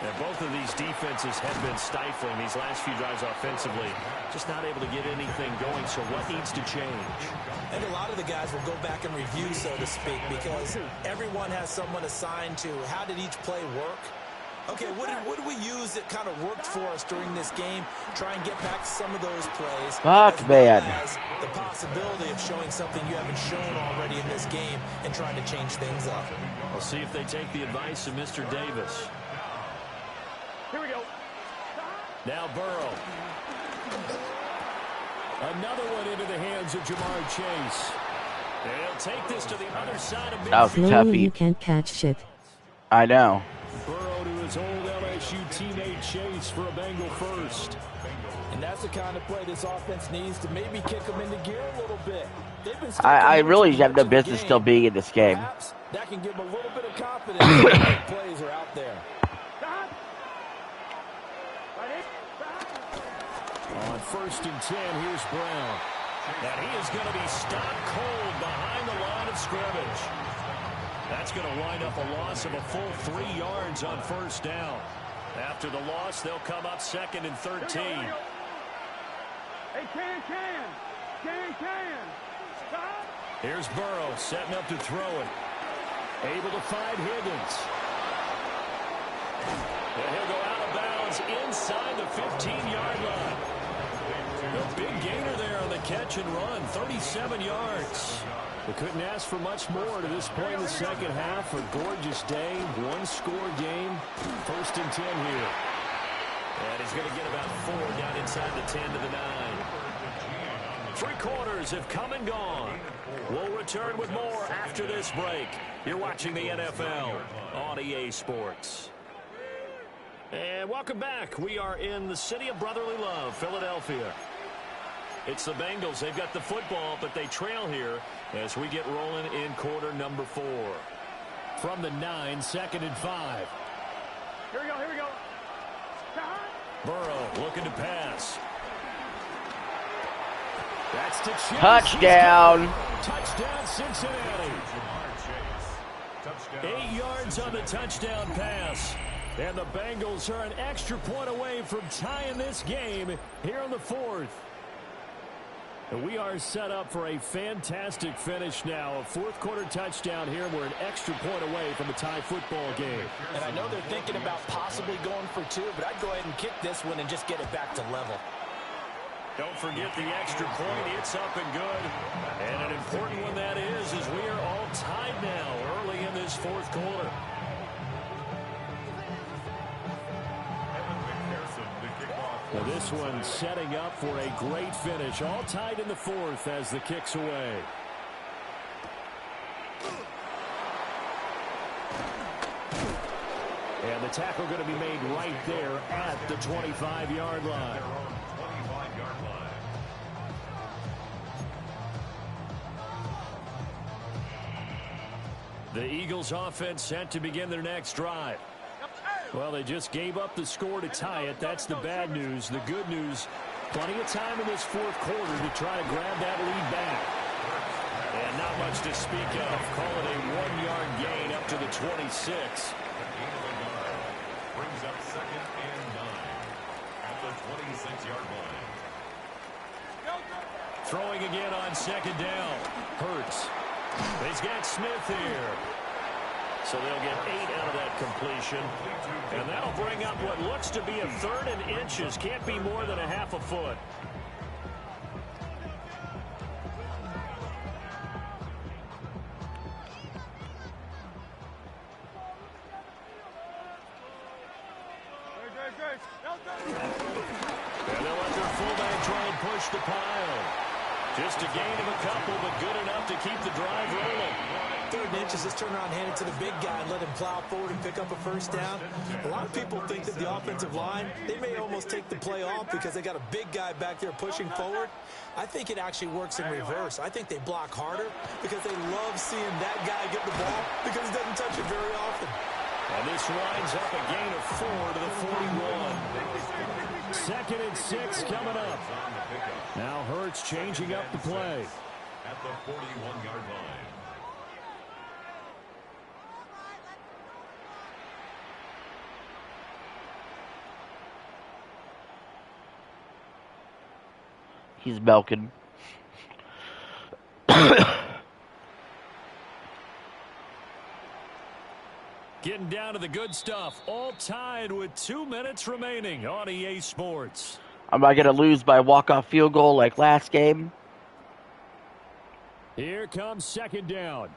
And both of these defenses have been stifling these last few drives offensively. Just not able to get anything going, so what needs to change? And a lot of the guys will go back and review, so to speak, because everyone has someone assigned to how did each play work. Okay, what did we use that kind of worked for us during this game? Try and get back to some of those plays. Fuck, man. The possibility of showing something you haven't shown already in this game and trying to change things up. We'll see if they take the advice of Mr. Davis. Here we go. Now Burrow. Another one into the hands of Jamar Chase. They'll take this to the other side of That was midfield. tough. Slowly, you can't catch shit. I know. Burrow to his old LSU teammate Chase for a Bengal first. And that's the kind of play this offense needs to maybe kick them into gear a little bit. They've been I really have no business still being in this game. Perhaps that can give them a little bit of confidence when the plays are out there. On 1st and 10, here's Brown. And he is going to be stopped cold behind the line of scrimmage. That's going to wind up a loss of a full 3 yards on 1st down. After the loss, they'll come up 2nd and 13. Hey, can. Here's Burrow setting up to throw it. Able to find Higgins. And he'll go out of bounds inside the 15-yard line. A big gainer there on the catch and run, 37 yards. They couldn't ask for much more to this point in the second half. A gorgeous day, 1-score game. 1st and 10 here. And he's going to get about 4 down inside the 10 to the 9. 3 quarters have come and gone. We'll return with more after this break. You're watching the NFL on EA Sports. And welcome back. We are in the city of brotherly love, Philadelphia. It's the Bengals. They've got the football, but they trail here as we get rolling in quarter number 4. From the 9, 2nd and 5. Here we go. Burrow looking to pass. That's to Chase. Touchdown. Touchdown, Cincinnati. 8 yards on the touchdown pass. And the Bengals are an extra point away from tying this game here in the fourth. And we are set up for a fantastic finish now. A fourth-quarter touchdown here. We're an extra point away from a tie football game. And I know they're thinking about possibly going for 2, but I'd go ahead and kick this one and just get it back to level. Don't forget the extra point. It's up and good. And an important one that is we are all tied now early in this fourth quarter. Now this one setting up for a great finish. All tied in the fourth as the kick's away. And the tackle going to be made right there at the 25-yard line. The Eagles offense set to begin their next drive. Well, they just gave up the score to tie it. That's the bad news. The good news, plenty of time in this fourth quarter to try to grab that lead back. And not much to speak of. Call it a 1-yard gain up to the 26. Brings up 2nd and 9 at the 26-yard line. Throwing again on 2nd down. Hurts. He's got Smith here. So they'll get 8 out of that completion. And that'll bring up what looks to be a 3rd and inches. Can't be more than a half a foot. And they'll let their fullback try and push the pile. Just a gain of a couple, but good enough to keep the drive rolling. 3rd and inches, just turn around, hand it to the big guy, and let him plow forward and pick up a first down. A lot of people think that the offensive line, they may almost take the play off because they got a big guy back there pushing forward. I think it actually works in reverse. I think they block harder because they love seeing that guy get the ball because he doesn't touch it very often. And this winds up a gain of 4 to the 41. 2nd and 6 coming up. Now Hurts changing up the play. At the 41-yard line. He's milking. Getting down to the good stuff. All tied with 2 minutes remaining on EA Sports. Am I going to lose by walk-off field goal like last game? Here comes 2nd down.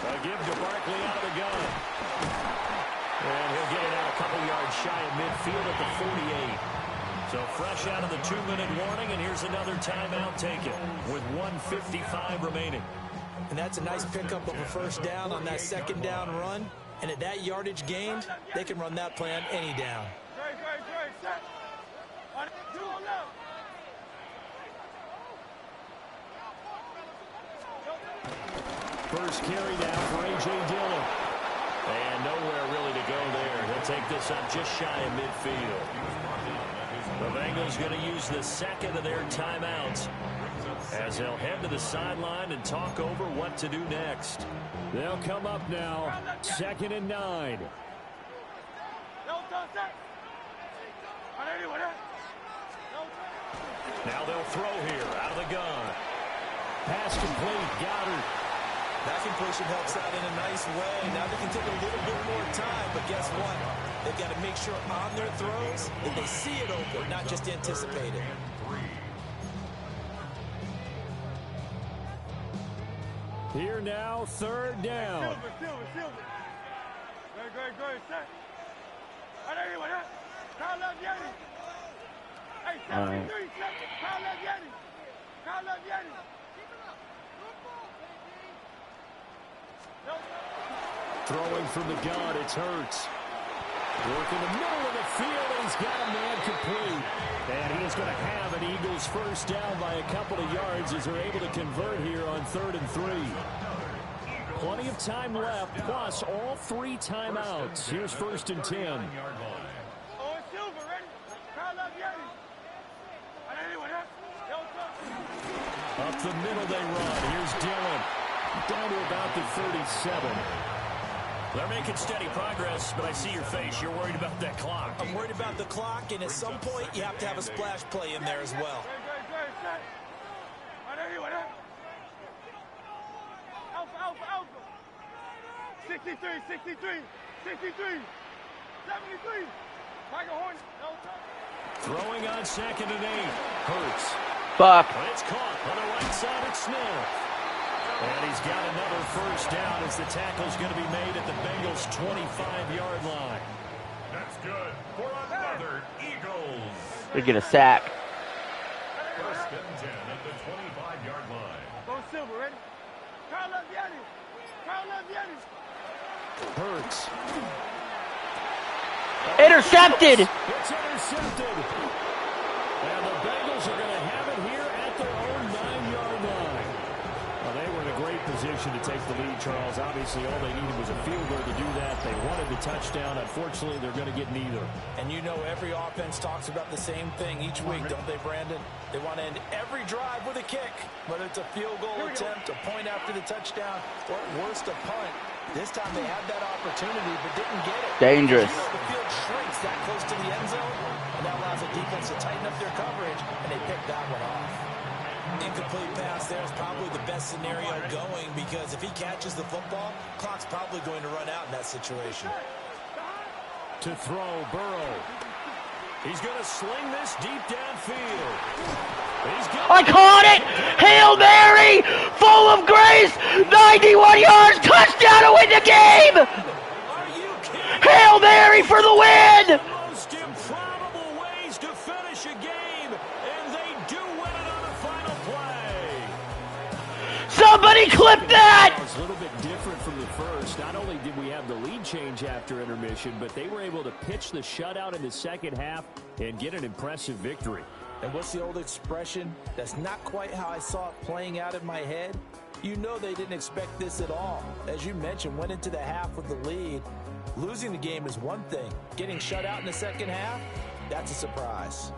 A give to Barkley out of the gun. And he'll get it out a couple yards shy of midfield at the 48. So fresh out of the 2-minute warning, and here's another timeout taken with 1:55 remaining. And that's a nice pickup of a first down on that 2nd down run. And at that yardage gained, they can run that play on any down. First carry now for A.J. Dillon. And nowhere really to go there. He'll take this up just shy of midfield. The Bengals going to use the 2nd of their timeouts as they'll head to the sideline and talk over what to do next. They'll come up now, 2nd and 9. Now they'll throw here out of the gun. Pass complete, Goddard. That completion helps out in a nice way. Now they can take a little bit more time, but guess what? They've got to make sure on their throws that they see it open, not just anticipate it. Here now, 3rd down. Throwing from the gun, it's Hurts. Working the middle of the field, and he's got a man complete. And he is going to have an Eagles first down by a couple of yards as they're able to convert here on 3rd and 3. Plenty of time left, plus all 3 timeouts. Here's 1st and 10. Up the middle they run. Here's Dillon. Down to about the 37. They're making steady progress, but I see your face. You're worried about that clock. I'm worried about the clock, and at some point, you have to have a splash play in there as well. 63, 63, 63, 73. Michael Horn. Throwing on 2nd and 8. Hurts. Fuck. But it's caught on the right side at Smith. And he's got another first down as the tackle's going to be made at the Bengals' 25-yard line. That's good for another Eagles. They get a sack. First and 10 at the 25-yard line. Go Silver, ready? Carl Leviani. Carl Leviani. Hurts. Intercepted. It's intercepted. And the Bengals are going to have it here at their own 9-yard line. Well, they were in a great position to take the lead, Charles. Obviously, all they needed was a field goal to do that. They wanted the touchdown. Unfortunately, they're going to get neither. And you know every offense talks about the same thing each week, don't they, Brandon? They want to end every drive with a kick, whether it's a field goal attempt, a point after the touchdown, or at worst, a punt. This time they had that opportunity but didn't get it. Dangerous. You know, the field shrinks that close to the end zone, and that allows the defense to tighten up their coverage, and they picked that one off. Incomplete pass there is probably the best scenario going because if he catches the football, clock's probably going to run out in that situation. To throw, Burrow. He's going to sling this deep downfield. I caught it! Hail Mary! Full of grace! 91 yards! Touchdown to win the game! Are you kidding? Hail Mary for the win! Most improbable ways to finish a game, and they do win it on the final play. Somebody clip that! It's a little bit different from the first. Not only did we have the lead change after intermission, but they were able to pitch the shutout in the second half and get an impressive victory. And what's the old expression? That's not quite how I saw it playing out in my head. You know they didn't expect this at all. As you mentioned, went into the half with the lead. Losing the game is one thing. Getting shut out in the second half, that's a surprise.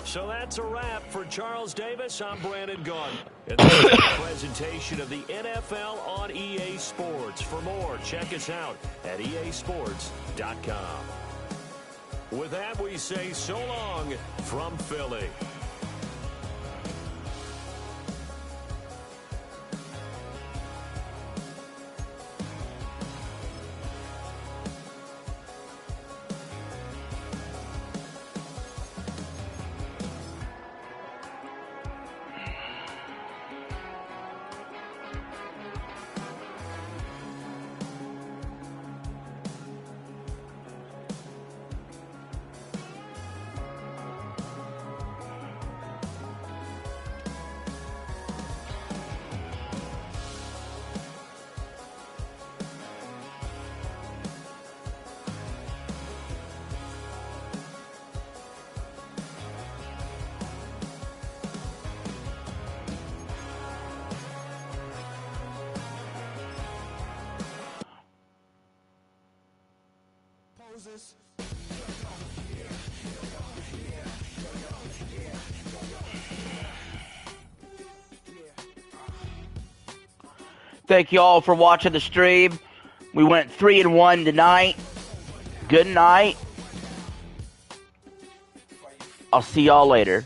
So that's a wrap for Charles Davis. I'm Brandon Gunn. And that's a presentation of the NFL on EA Sports. For more, check us out at easports.com. With that, we say so long from Philly. Thank you all for watching the stream. We went 3-1 tonight. Good night. I'll see y'all later.